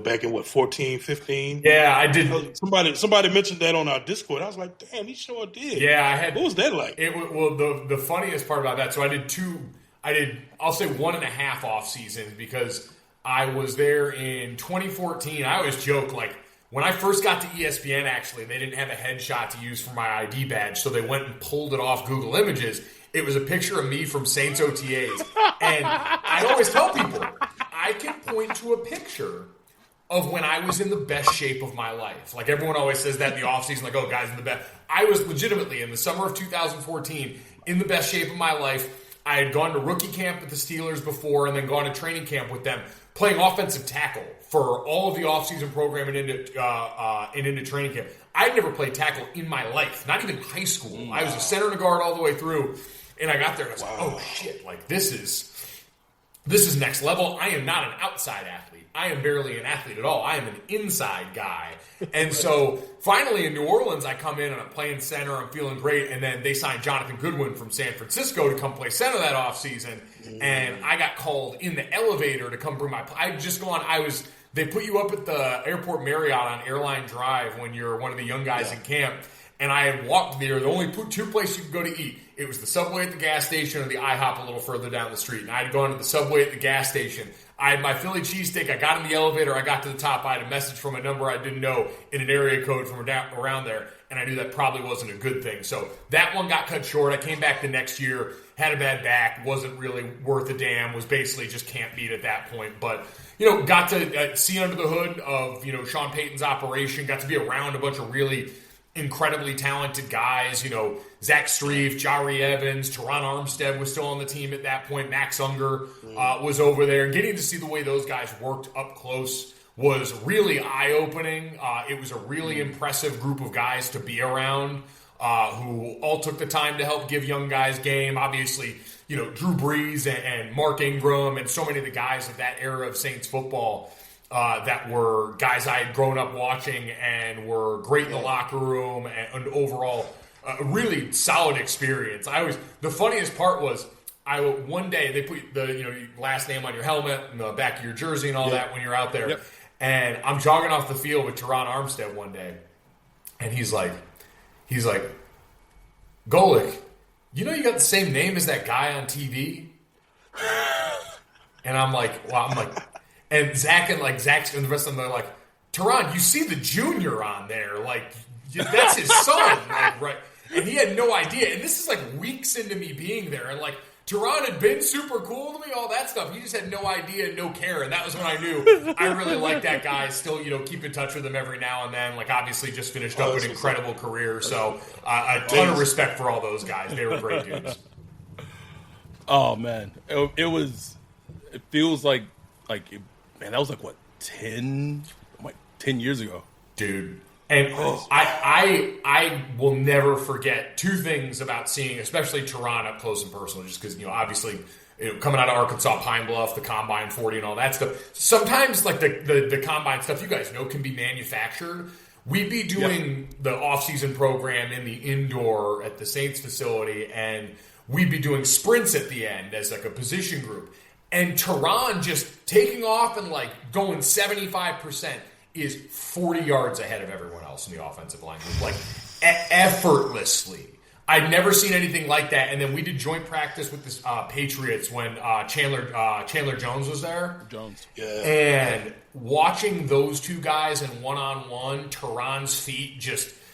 back in 14, 15. Yeah, I did. Somebody mentioned that on our Discord. I was like, damn, he sure did. Yeah, I had. What was that like? Well, the funniest part about that. So I'll say 1.5 off seasons because I was there in 2014. I always joke like when I first got to ESPN. Actually, they didn't have a headshot to use for my ID badge, so they went and pulled it off Google Images. It was a picture of me from Saints OTAs, and I always tell people I can point to a picture of when I was in the best shape of my life. Like everyone always says that in the offseason, like, oh, guys, in the best. I was legitimately in the summer of 2014 in the best shape of my life. I had gone to rookie camp with the Steelers before and then gone to training camp with them, playing offensive tackle for all of the offseason program and into training camp. I'd never played tackle in my life, not even high school. Wow. I was a center and a guard all the way through, and I got there and I was like, oh, shit, like this is next level. I am not an outside athlete. I am barely an athlete at all. I am an inside guy. And so finally in New Orleans, I come in and I'm playing center. I'm feeling great. And then they signed Jonathan Goodwin from San Francisco to come play center that offseason. And I got called in the elevator to come bring my – I'd just gone – they put you up at the Airport Marriott on Airline Drive when you're one of the young guys in camp. And I had walked there. The only two places you could go to eat. It was the Subway at the gas station or the IHOP a little further down the street. And I had gone to the Subway at the gas station. I had my Philly cheesesteak. I got in the elevator. I got to the top. I had a message from a number I didn't know in an area code from around there. And I knew that probably wasn't a good thing. So that one got cut short. I came back the next year, had a bad back, wasn't really worth a damn, was basically just can't beat at that point. But, got to see under the hood of, Sean Payton's operation, got to be around a bunch of really incredibly talented guys, Zach Strief, Jari Evans, Teron Armstead was still on the team at that point. Max Unger was over there. And getting to see the way those guys worked up close was really eye-opening. It was a really impressive group of guys to be around who all took the time to help give young guys game. Obviously, Drew Brees and Mark Ingram and so many of the guys of that era of Saints football that were guys I had grown up watching and were great in the locker room and overall a really solid experience. The funniest part was one day they put the last name on your helmet and the back of your jersey and all that when you're out there. Yep. And I'm jogging off the field with Teron Armstead one day, and he's like, Golic, you got the same name as that guy on TV? And I'm like, and Zach and the rest of them are like, Teron, you see the junior on there, like that's his son, like, right? And he had no idea. And this is like weeks into me being there, and like Teron had been super cool to me, all that stuff. He just had no idea, no care, and that was when I knew I really liked that guy. Still, keep in touch with him every now and then. Like obviously, just finished up an incredible career, so a ton of respect for all those guys. They were great dudes. Oh man, it feels like man, that was like what 10 years ago, dude. And I will never forget two things about seeing, especially Teron up close and personal, just because obviously coming out of Arkansas, Pine Bluff, the Combine 40 and all that stuff. Sometimes like the Combine stuff, you guys know, can be manufactured. We'd be doing the off-season program in the indoor at the Saints facility, and we'd be doing sprints at the end as like a position group. And Teron just taking off and like going 75% is 40 yards ahead of everyone else in the offensive line group, like effortlessly. I'd never seen anything like that. And then we did joint practice with the Patriots when Chandler Jones was there. Yeah. And watching those two guys in one-on-one, Teron's feet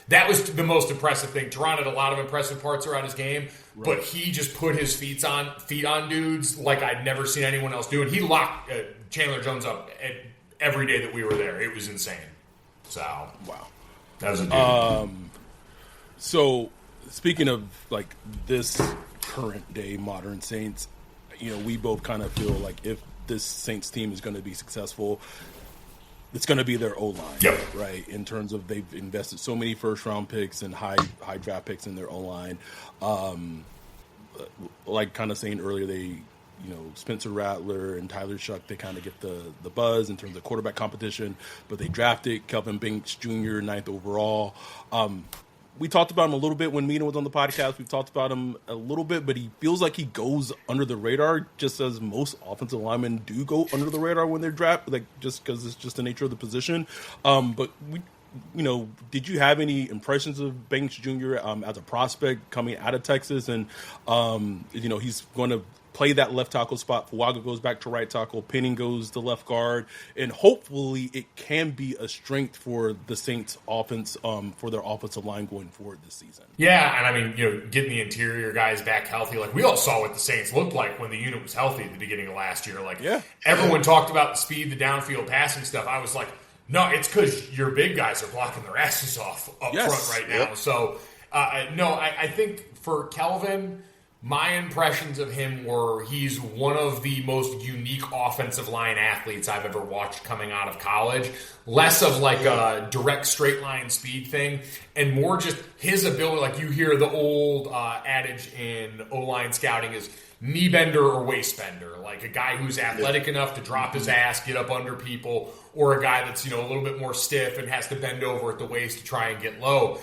that was the most impressive thing. Teron had a lot of impressive parts around his game, but he just put his feet on dudes like I'd never seen anyone else do. And he locked Chandler Jones up every day that we were there. It was insane. So, wow. That was a dude. So, speaking of like this current day modern Saints, we both kind of feel like if this Saints team is going to be successful, it's going to be their O-line, right? In terms of they've invested so many first-round picks and high draft picks in their O-line. Like kind of saying earlier, they, Spencer Rattler and Tyler Shuck, they kind of get the buzz in terms of quarterback competition, but they drafted Kelvin Banks Jr. 9th overall. we talked about him a little bit when Mina was on the podcast. We've talked about him a little bit, but he feels like he goes under the radar, just as most offensive linemen do go under the radar when they're drafted, like just because it's just the nature of the position. But did you have any impressions of Banks Jr. As a prospect coming out of Texas? And he's going to play that left tackle spot. Fuaga goes back to right tackle. Penning goes to left guard. And hopefully it can be a strength for the Saints offense, for their offensive line going forward this season. Yeah, and I mean, getting the interior guys back healthy. Like, we all saw what the Saints looked like when the unit was healthy at the beginning of last year. Like, everyone talked about the speed, the downfield passing stuff. I was like, no, it's because your big guys are blocking their asses off up front right now. Yep. So, I think for Kelvin, my impressions of him were he's one of the most unique offensive line athletes I've ever watched coming out of college. Less of like a direct straight line speed thing and more just his ability. Like, you hear the old adage in O-line scouting is knee bender or waist bender. Like a guy who's athletic enough to drop his ass, get up under people, or a guy that's, a little bit more stiff and has to bend over at the waist to try and get low.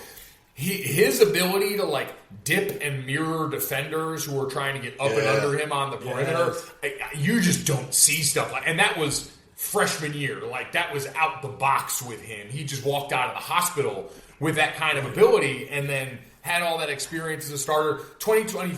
His ability to like dip and mirror defenders who are trying to get up and under him on the perimeter, you just don't see stuff like. And that was freshman year, like that was out the box with him. He just walked out of the hospital with that kind of ability, and then had all that experience as a starter. 2020,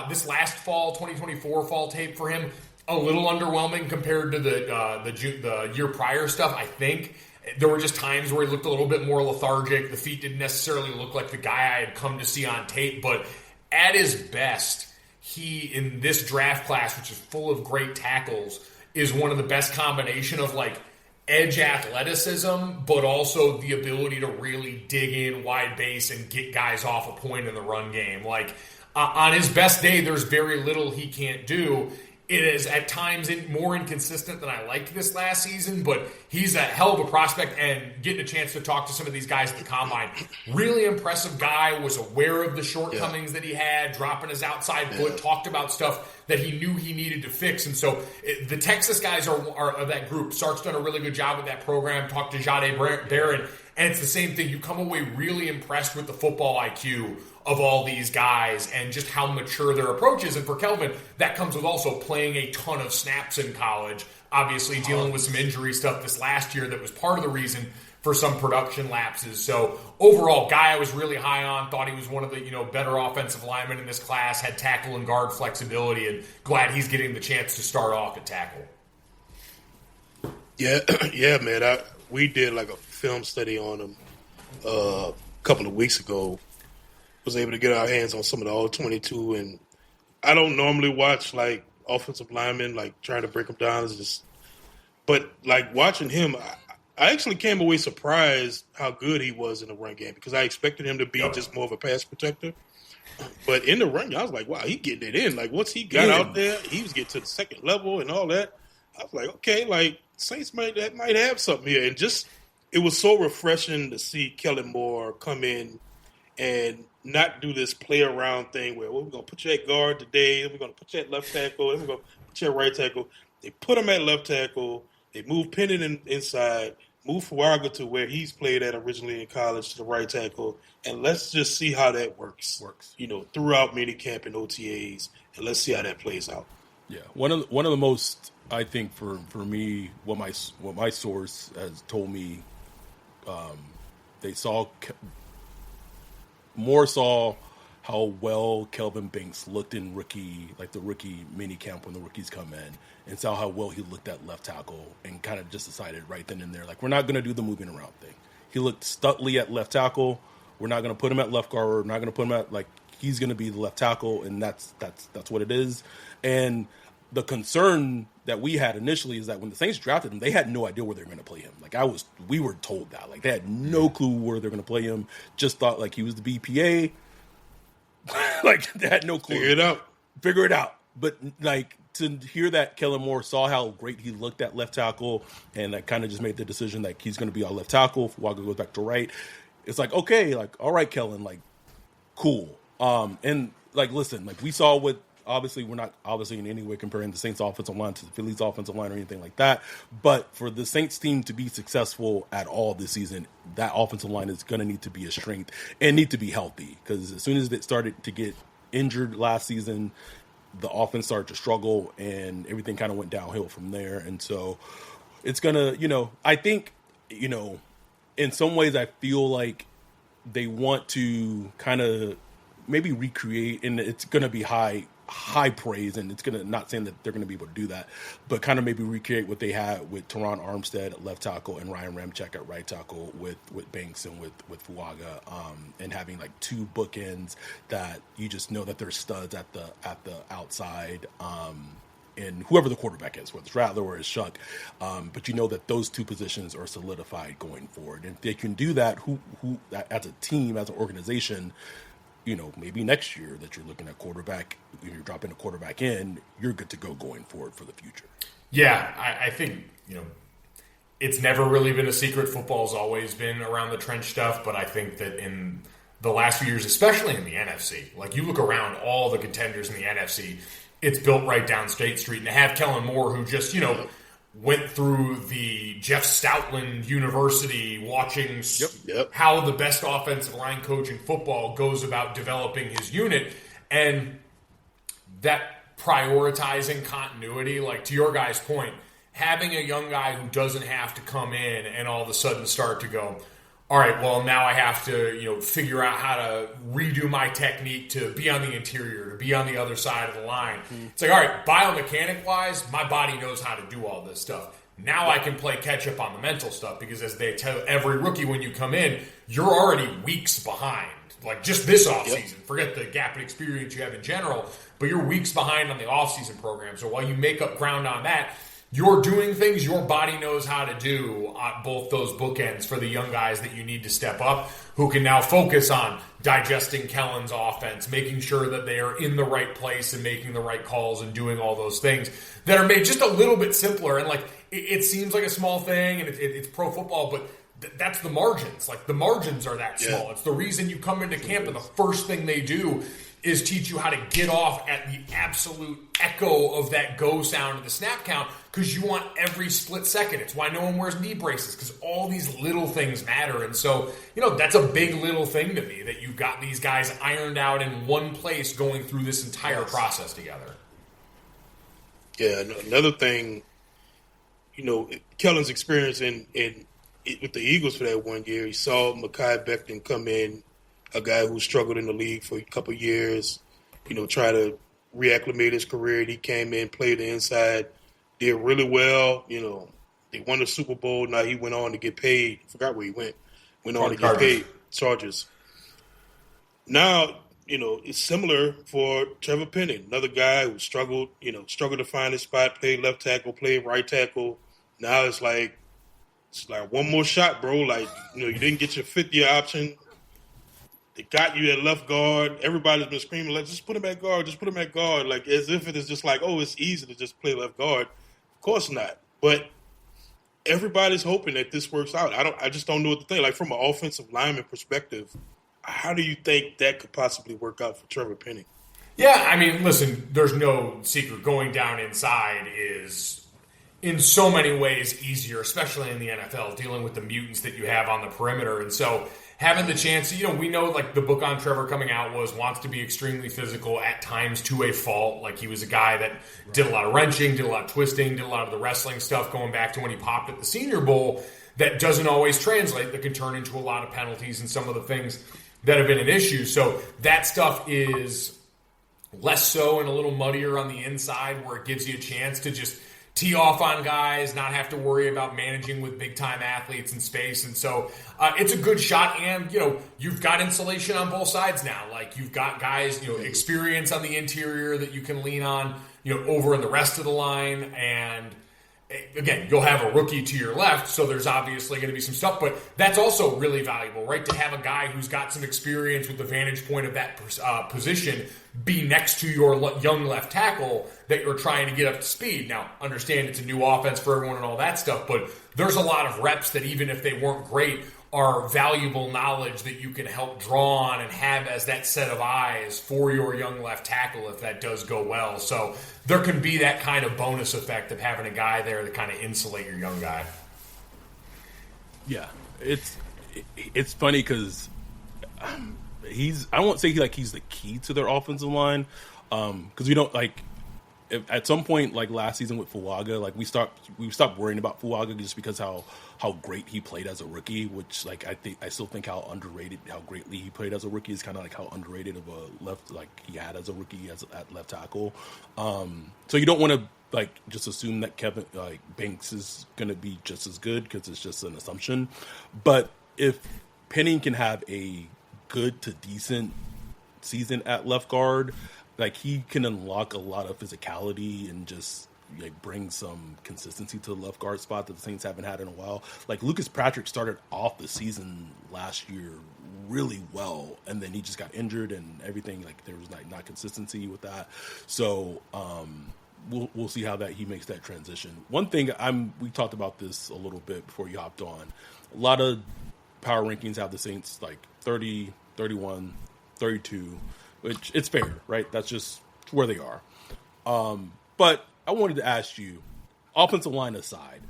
this last fall, 2024 fall tape for him, a little underwhelming compared to the year prior stuff, I think. There were just times where he looked a little bit more lethargic. The feet didn't necessarily look like the guy I had come to see on tape. But at his best, he, in this draft class, which is full of great tackles, is one of the best combination of, like, edge athleticism, but also the ability to really dig in wide base and get guys off a point in the run game. Like, on his best day, there's very little he can't do. It is at times more inconsistent than I liked this last season, but he's a hell of a prospect, and getting a chance to talk to some of these guys at the Combine. Really impressive guy, was aware of the shortcomings that he had, dropping his outside foot, talked about stuff that he knew he needed to fix. And so the Texas guys are of that group. Sark's done a really good job with that program, talked to Jade Barron, and it's the same thing. You come away really impressed with the football IQ of all these guys and just how mature their approach is. And for Kelvin, that comes with also playing a ton of snaps in college, obviously dealing with some injury stuff this last year that was part of the reason for some production lapses. So overall, guy I was really high on, thought he was one of the better offensive linemen in this class, had tackle and guard flexibility, and glad he's getting the chance to start off at tackle. Yeah, man. We did like a film study on him a couple of weeks ago. Was able to get our hands on some of the all-22, and I don't normally watch like offensive linemen, like trying to break them down. But like watching him, I actually came away surprised how good he was in the run game, because I expected him to be just more of a pass protector. But in the run game, I was like, wow, he getting it in. Like once he got out there, he was getting to the second level and all that. I was like, okay, like Saints might have something here. And just it was so refreshing to see Kellen Moore come in and not do this play around thing where we're going to put you at guard today, then we're going to put you at left tackle, then we're going to put you at right tackle. They put him at left tackle. They move Penning inside, move Fuaga to where he's played at originally in college to the right tackle, and let's just see how that works. Throughout minicamp and OTAs, and let's see how that plays out. Yeah, one of the most, I think for me, what my source has told me, they saw how well Kelvin Banks looked in the rookie mini camp when the rookies come in, and saw how well he looked at left tackle, and kind of just decided right then and there, like, we're not going to do the moving around thing. He looked Stutley at left tackle. We're not going to put him at left guard. We're not going to put him at, like, he's going to be the left tackle, and that's what it is. And the concern that we had initially is that when the Saints drafted him, they had no idea where they were going to play him. Like we were told that. Like they had no clue where they're going to play him. Just thought like he was the BPA. Like they had no clue. Figure it out. But like to hear that Kellen Moore saw how great he looked at left tackle, and that kind of just made the decision that he's going to be our left tackle. Fuaga goes back to right. It's like, okay, like, all right, Kellen, like, cool. And like, listen, like we saw what Obviously, we're not obviously in any way comparing the Saints offensive line to the Phillies offensive line or anything like that. But for the Saints team to be successful at all this season, that offensive line is going to need to be a strength and need to be healthy, because as soon as it started to get injured last season, the offense started to struggle and everything kind of went downhill from there. And so it's going to, I think, in some ways I feel like they want to kind of maybe recreate, and it's going to be high praise, and it's going to, not saying that they're going to be able to do that, but kind of maybe recreate what they had with Teron Armstead at left tackle and Ryan Ramczyk at right tackle with Banks and with Fuaga, and having like two bookends that you just know that they're studs at the outside, and whoever the quarterback is, whether it's Rattler or it's Shuck, but you know that those two positions are solidified going forward. And if they can do that, who as a team, as an organization, maybe next year that you're looking at quarterback, you're dropping a quarterback in, you're good to go going forward for the future. Yeah, I think, it's never really been a secret. Football's always been around the trench stuff, but I think that in the last few years, especially in the NFC, like you look around all the contenders in the NFC, it's built right down State Street. And to have Kellen Moore, who just, went through the Jeff Stoutland University watching how the best offensive line coach in football goes about developing his unit, and that prioritizing continuity, like to your guys' point, having a young guy who doesn't have to come in and all of a sudden start to go, all right, well, now I have to, figure out how to redo my technique to be on the interior, to be on the other side of the line. Mm-hmm. It's like, all right, biomechanic-wise, my body knows how to do all this stuff. Now I can play catch-up on the mental stuff, because as they tell every rookie when you come in, you're already weeks behind. Like just this offseason, forget the gap in experience you have in general, but you're weeks behind on the offseason program. So while you make up ground on that, you're doing things your body knows how to do on both those bookends for the young guys that you need to step up, who can now focus on digesting Kellen's offense, making sure that they are in the right place and making the right calls and doing all those things that are made just a little bit simpler. And like it seems like a small thing, and it's pro football, but that's the margins. Like the margins are that small. It's the reason you come into camp and the first thing they do is teach you how to get off at the absolute echo of that go sound of the snap count, because you want every split second. It's why no one wears knee braces, because all these little things matter. And so, that's a big little thing to me, that you've got these guys ironed out in one place going through this entire process together. Yeah, another thing, Kellen's experience with the Eagles for that 1 year, he saw Mekhi Becton come in, a guy who struggled in the league for a couple of years, try to reacclimate his career. And he came in, played the inside, did really well. They won the Super Bowl. Now he went on to get paid. Forgot where he went. Went on to get paid. Chargers. Now, it's similar for Trevor Penning, another guy who struggled to find his spot, played left tackle, played right tackle. Now it's like one more shot, bro. Like, you didn't get your fifth-year option. They got you at left guard. Everybody's been screaming, like, just put him at guard, just put him at guard. Like, as if it is just like, oh, it's easy to just play left guard. Of course not. But everybody's hoping that this works out. I just don't know what to think. Like, from an offensive lineman perspective, how do you think that could possibly work out for Trevor Penning? Yeah, I mean, listen, there's no secret. Going down inside is, in so many ways, easier, especially in the NFL, dealing with the mutants that you have on the perimeter. And so having the chance, we know, like, the book on Trevor coming out wants to be extremely physical, at times to a fault. Like, he was a guy that did a lot of wrenching, did a lot of twisting, did a lot of the wrestling stuff, going back to when he popped at the Senior Bowl, that doesn't always translate, that can turn into a lot of penalties and some of the things that have been an issue. So that stuff is less so and a little muddier on the inside, where it gives you a chance to just tee off on guys, not have to worry about managing with big-time athletes in space. And so it's a good shot, and, you've got insulation on both sides now. Like, you've got guys, experience on the interior that you can lean on, over in the rest of the line. And, again, you'll have a rookie to your left, so there's obviously going to be some stuff. But that's also really valuable, right, to have a guy who's got some experience with the vantage point of that position be next to your young left tackle that you're trying to get up to speed. Now, understand it's a new offense for everyone and all that stuff, but there's a lot of reps that, even if they weren't great, are valuable knowledge that you can help draw on and have as that set of eyes for your young left tackle if that does go well. So there can be that kind of bonus effect of having a guy there to kind of insulate your young guy. Yeah, it's funny because I won't say he's the key to their offensive line because we don't like. At some point, like last season with Fuaga, like we stopped worrying about Fuaga just because how great he played as a rookie. Which like I still think how greatly he played as a rookie is kind of like how underrated of a left like he had as a rookie at left tackle. So you don't want to like just assume that Kevin Banks is going to be just as good because it's just an assumption. But if Penning can have a good to decent season at left guard, like he can unlock a lot of physicality and just like bring some consistency to the left guard spot that the Saints haven't had in a while. Like Lucas Patrick started off the season last year really well, and then he just got injured and everything. Like there was not consistency with that. So we'll see how that he makes that transition. One thing we talked about this a little bit before you hopped on. A lot of power rankings have the Saints like 30, 31, 32. Which it's fair, right? That's just where they are. But I wanted to ask you, offensive line aside,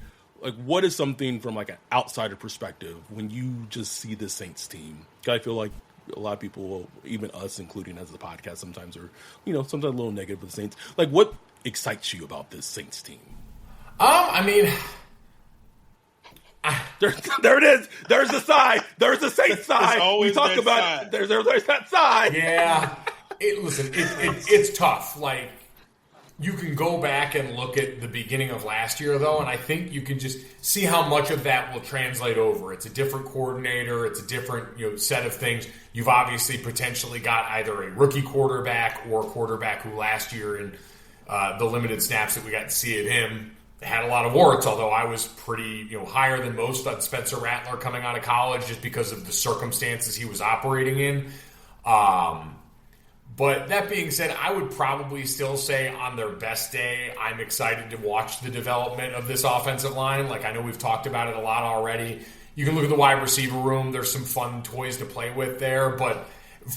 like what is something from like an outsider perspective when you just see the Saints team? I feel like a lot of people, even us, including as the podcast, sometimes are, sometimes a little negative with the Saints. Like what excites you about this Saints team? I mean, there it is. There's the side. There's the Saints side. We talk about there's that side. Yeah. It's tough. Like you can go back and look at the beginning of last year though, and I think you can just see how much of that will translate over. It's a different coordinator. It's a different set of things. You've obviously potentially got either a rookie quarterback or a quarterback who last year in the limited snaps that we got to see of him had a lot of warts, although I was pretty higher than most on Spencer Rattler coming out of college just because of the circumstances he was operating in. But that being said, I would probably still say on their best day, I'm excited to watch the development of this offensive line. Like I know we've talked about it a lot already. You can look at the wide receiver room. There's some fun toys to play with there. But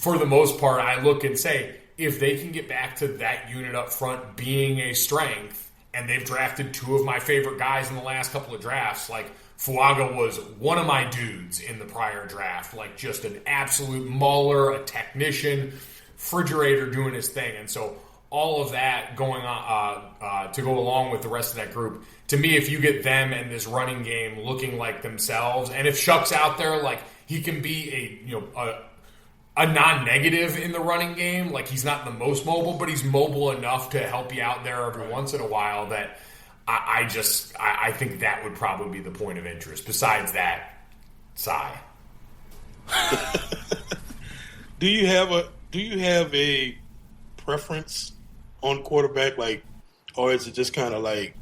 for the most part, I look and say, if they can get back to that unit up front being a strength, and they've drafted two of my favorite guys in the last couple of drafts. Like, Fuaga was one of my dudes in the prior draft. Like, just an absolute mauler, a technician, refrigerator doing his thing. And so all of that going on to go along with the rest of that group, to me, if you get them and this running game looking like themselves, and if Shuck's out there, like, he can be a non-negative in the running game. Like, he's not the most mobile, but he's mobile enough to help you out there every once in a while that I think that would probably be the point of interest. Besides that, sigh. Do you have a preference on quarterback, like, or is it just kind of like,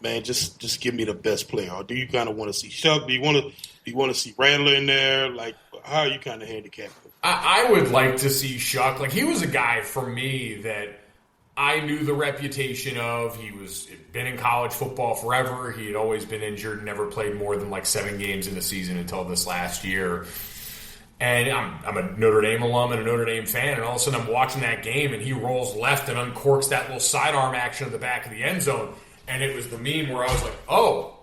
man, just give me the best player? Or do you kind of want to see Shuck? Do you want to see Rattler in there? Like, how are you kind of handicapped? I would like to see Shuck. Like, he was a guy for me that I knew the reputation of. He'd been in college football forever. He had always been injured and never played more than like 7 games in a season until this last year. And I'm a Notre Dame alum and a Notre Dame fan, and all of a sudden I'm watching that game, and he rolls left and uncorks that little sidearm action at the back of the end zone. And it was the meme where I was like, oh,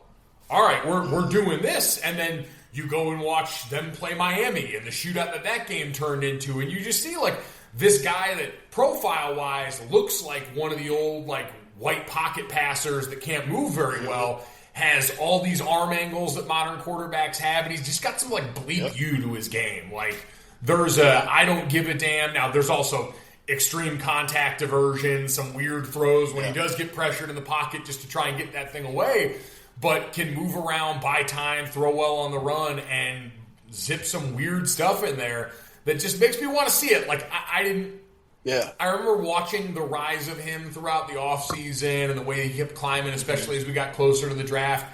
all right, we're doing this. And then you go and watch them play Miami and the shootout that game turned into, and you just see like this guy that profile-wise looks like one of the old like white pocket passers that can't move very well, has all these arm angles that modern quarterbacks have, and he's just got some like bleep you to his game. Like there's I don't give a damn. Now there's also extreme contact aversion, some weird throws when he does get pressured in the pocket just to try and get that thing away, but can move around, buy time, throw well on the run, and zip some weird stuff in there that just makes me want to see it. Like, I didn't... Yeah. I remember watching the rise of him throughout the offseason and the way he kept climbing, especially as we got closer to the draft.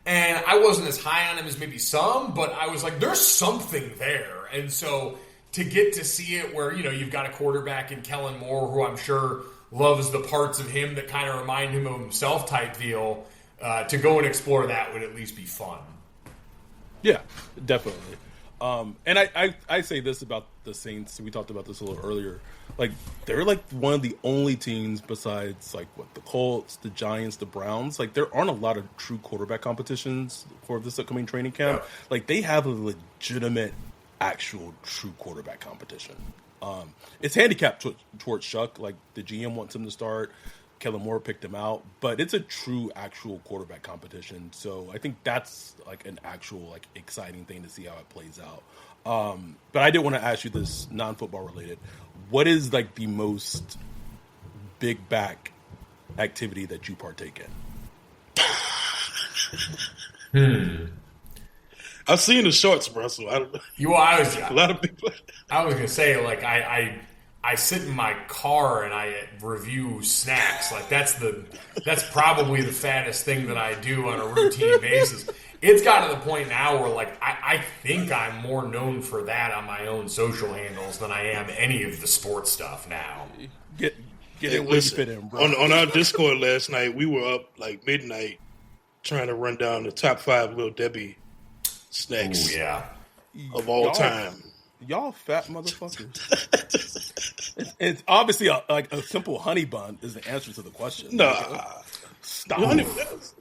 And I wasn't as high on him as maybe some, but I was like, there's something there. And so to get to see it where, you've got a quarterback in Kellen Moore who I'm sure loves the parts of him that kind of remind him of himself type deal, to go and explore that would at least be fun. Yeah, definitely. And I say this about the Saints. We talked about this a little earlier. Like, they're like one of the only teams besides like the Colts, the Giants, the Browns. Like, there aren't a lot of true quarterback competitions for this upcoming training camp. Yeah. Like, they have a legitimate, actual, true quarterback competition. It's handicapped towards Chuck. Like, the GM wants him to start. Kellen Moore picked him out, but it's a true, actual quarterback competition. So I think that's like an actual, like, exciting thing to see how it plays out. But I did want to ask you this, non-football related. What is like the most big back activity that you partake in? I've seen the shorts, bro. So I don't know. A lot of people. I was gonna say, like, I sit in my car and I review snacks. Like, that's probably the fattest thing that I do on a routine basis. It's gotten to the point now where, like, I think I'm more known for that on my own social handles than I am any of the sports stuff now. Get in where you fit in, bro. On our Discord last night, we were up like midnight trying to run down the top 5 Little Debbie snacks of all time. Y'all fat motherfuckers. It's obviously a simple honey bun is the answer to the question. Stop.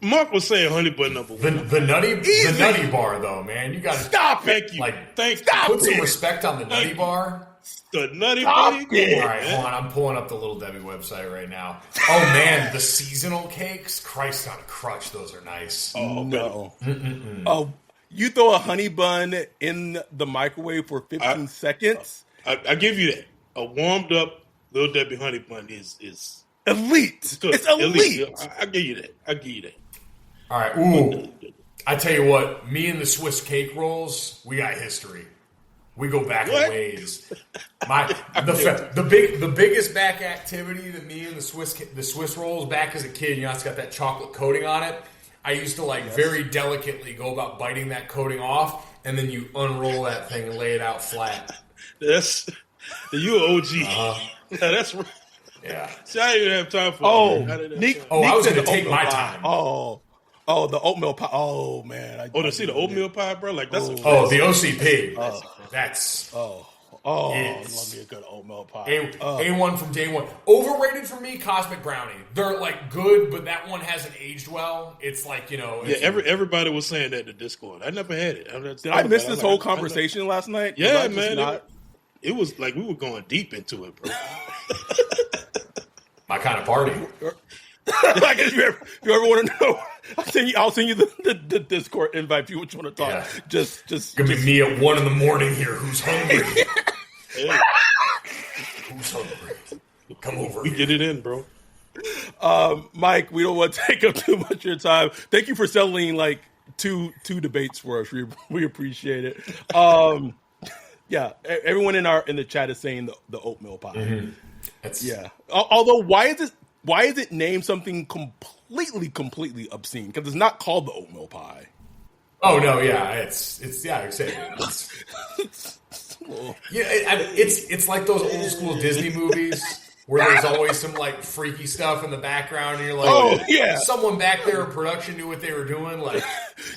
Mark was saying honey bun number 1. The nutty bar, though, man. You got to stop. Thank you. Put some respect on the nutty bar. The nutty bar. All right, hold on. I'm pulling up the Little Debbie website right now. Oh man, the seasonal cakes. Christ on a crutch. Those are nice. Oh no. Oh. You throw a honey bun in the microwave for 15 seconds. I give you that. A warmed up Little Debbie honey bun is elite. It's elite. I give you that. All right. Ooh. I tell you what, me and the Swiss cake rolls, we got history. We go back a ways. The biggest back activity that me and the Swiss rolls back as a kid, you know, it's got that chocolate coating on it. I used to very delicately go about biting that coating off, and then you unroll that thing and lay it out flat. You an OG. Yeah, that's right. Yeah. See, I didn't have time for I was going to take my time. Oh, the oatmeal pie. Oh, man. The oatmeal pie, bro? Like, that's the OCP. That's... Oh, I love me a good oatmeal pie. A1 from day one. Overrated for me, Cosmic Brownie. They're like good, but that one hasn't aged well. It's like, you know. Everybody was saying that in the Discord. I never had it. Did I miss this whole conversation last night? Yeah, man. It was like we were going deep into it, bro. My kind of party. Like, if you ever want to know, I'll send you the Discord invite if you want to talk. Yeah. Just gonna be me at 1 a.m. here. Who's hungry? Who's hungry? Come over. We get it in, bro. Mike, we don't want to take up too much of your time. Thank you for settling like two debates for us. We appreciate it. Yeah, everyone in the chat is saying the oatmeal pie. Mm-hmm. Although why is it named something completely obscene? Because it's not called the oatmeal pie. Oh no, yeah, it's exactly. It's like those old school Disney movies where there's always some like freaky stuff in the background, and you're like, someone back there in production knew what they were doing, like.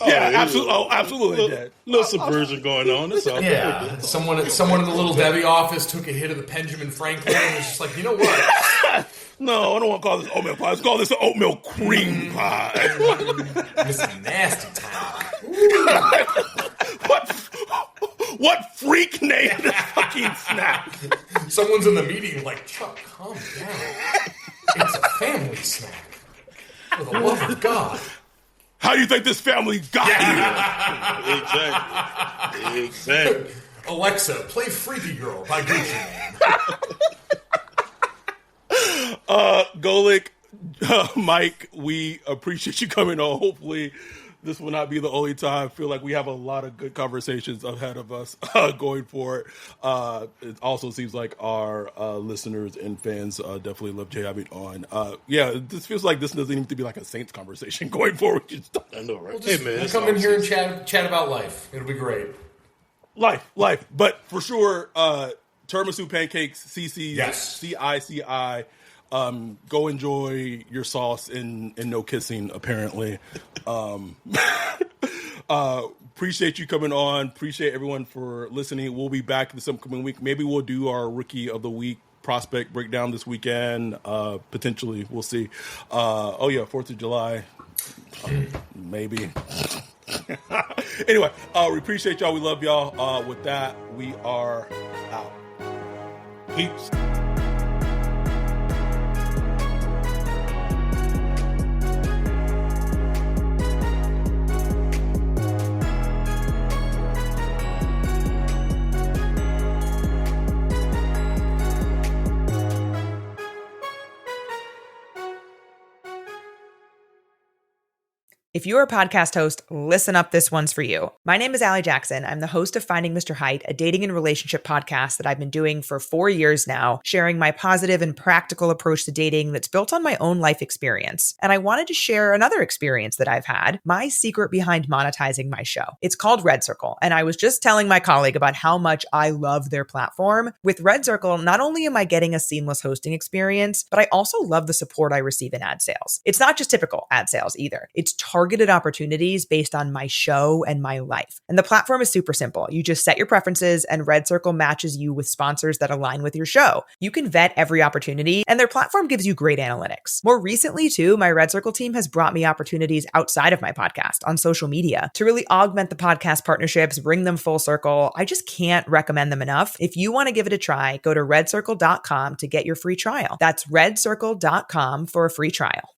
Absolutely. Little subversion going on. That's all. Yeah, someone in the Little Debbie office took a hit of the Benjamin Franklin and was just like, you know what? No, I don't want to call this oatmeal pie. Let's call this an oatmeal cream pie. This is nasty time. What freak named this fucking snack? Someone's in the meeting like, Chuck, calm down. It's a family snack. For the love of God. How do you think this family got here? Exactly. Alexa, play Freaky Girl by Gucci Mane. Golic, Mike, we appreciate you coming on. Hopefully this will not be the only time. I feel like we have a lot of good conversations ahead of us going forward. It also seems like our listeners and fans definitely love Jay having on. This feels like this doesn't even have to be like a Saints conversation going forward. I know, right? We'll come in here and chat about life. It'll be great. Life. But for sure, tiramisu pancakes, CC's, yes. CICI. Go enjoy your sauce and no kissing, apparently. appreciate you coming on. Appreciate everyone for listening. We'll be back this upcoming week. Maybe we'll do our Rookie of the Week prospect breakdown this weekend. Potentially, we'll see. 4th of July. Maybe. Anyway, we appreciate y'all. We love y'all. With that, we are out. Peace. If you're a podcast host, listen up. This one's for you. My name is Allie Jackson. I'm the host of Finding Mr. Height, a dating and relationship podcast that I've been doing for 4 years now, sharing my positive and practical approach to dating that's built on my own life experience. And I wanted to share another experience that I've had, my secret behind monetizing my show. It's called Red Circle. And I was just telling my colleague about how much I love their platform. With Red Circle, not only am I getting a seamless hosting experience, but I also love the support I receive in ad sales. It's not just typical ad sales either. It's targeted opportunities based on my show and my life. And the platform is super simple. You just set your preferences and Red Circle matches you with sponsors that align with your show. You can vet every opportunity and their platform gives you great analytics. More recently too, my Red Circle team has brought me opportunities outside of my podcast on social media to really augment the podcast partnerships, bring them full circle. I just can't recommend them enough. If you want to give it a try, go to redcircle.com to get your free trial. That's redcircle.com for a free trial.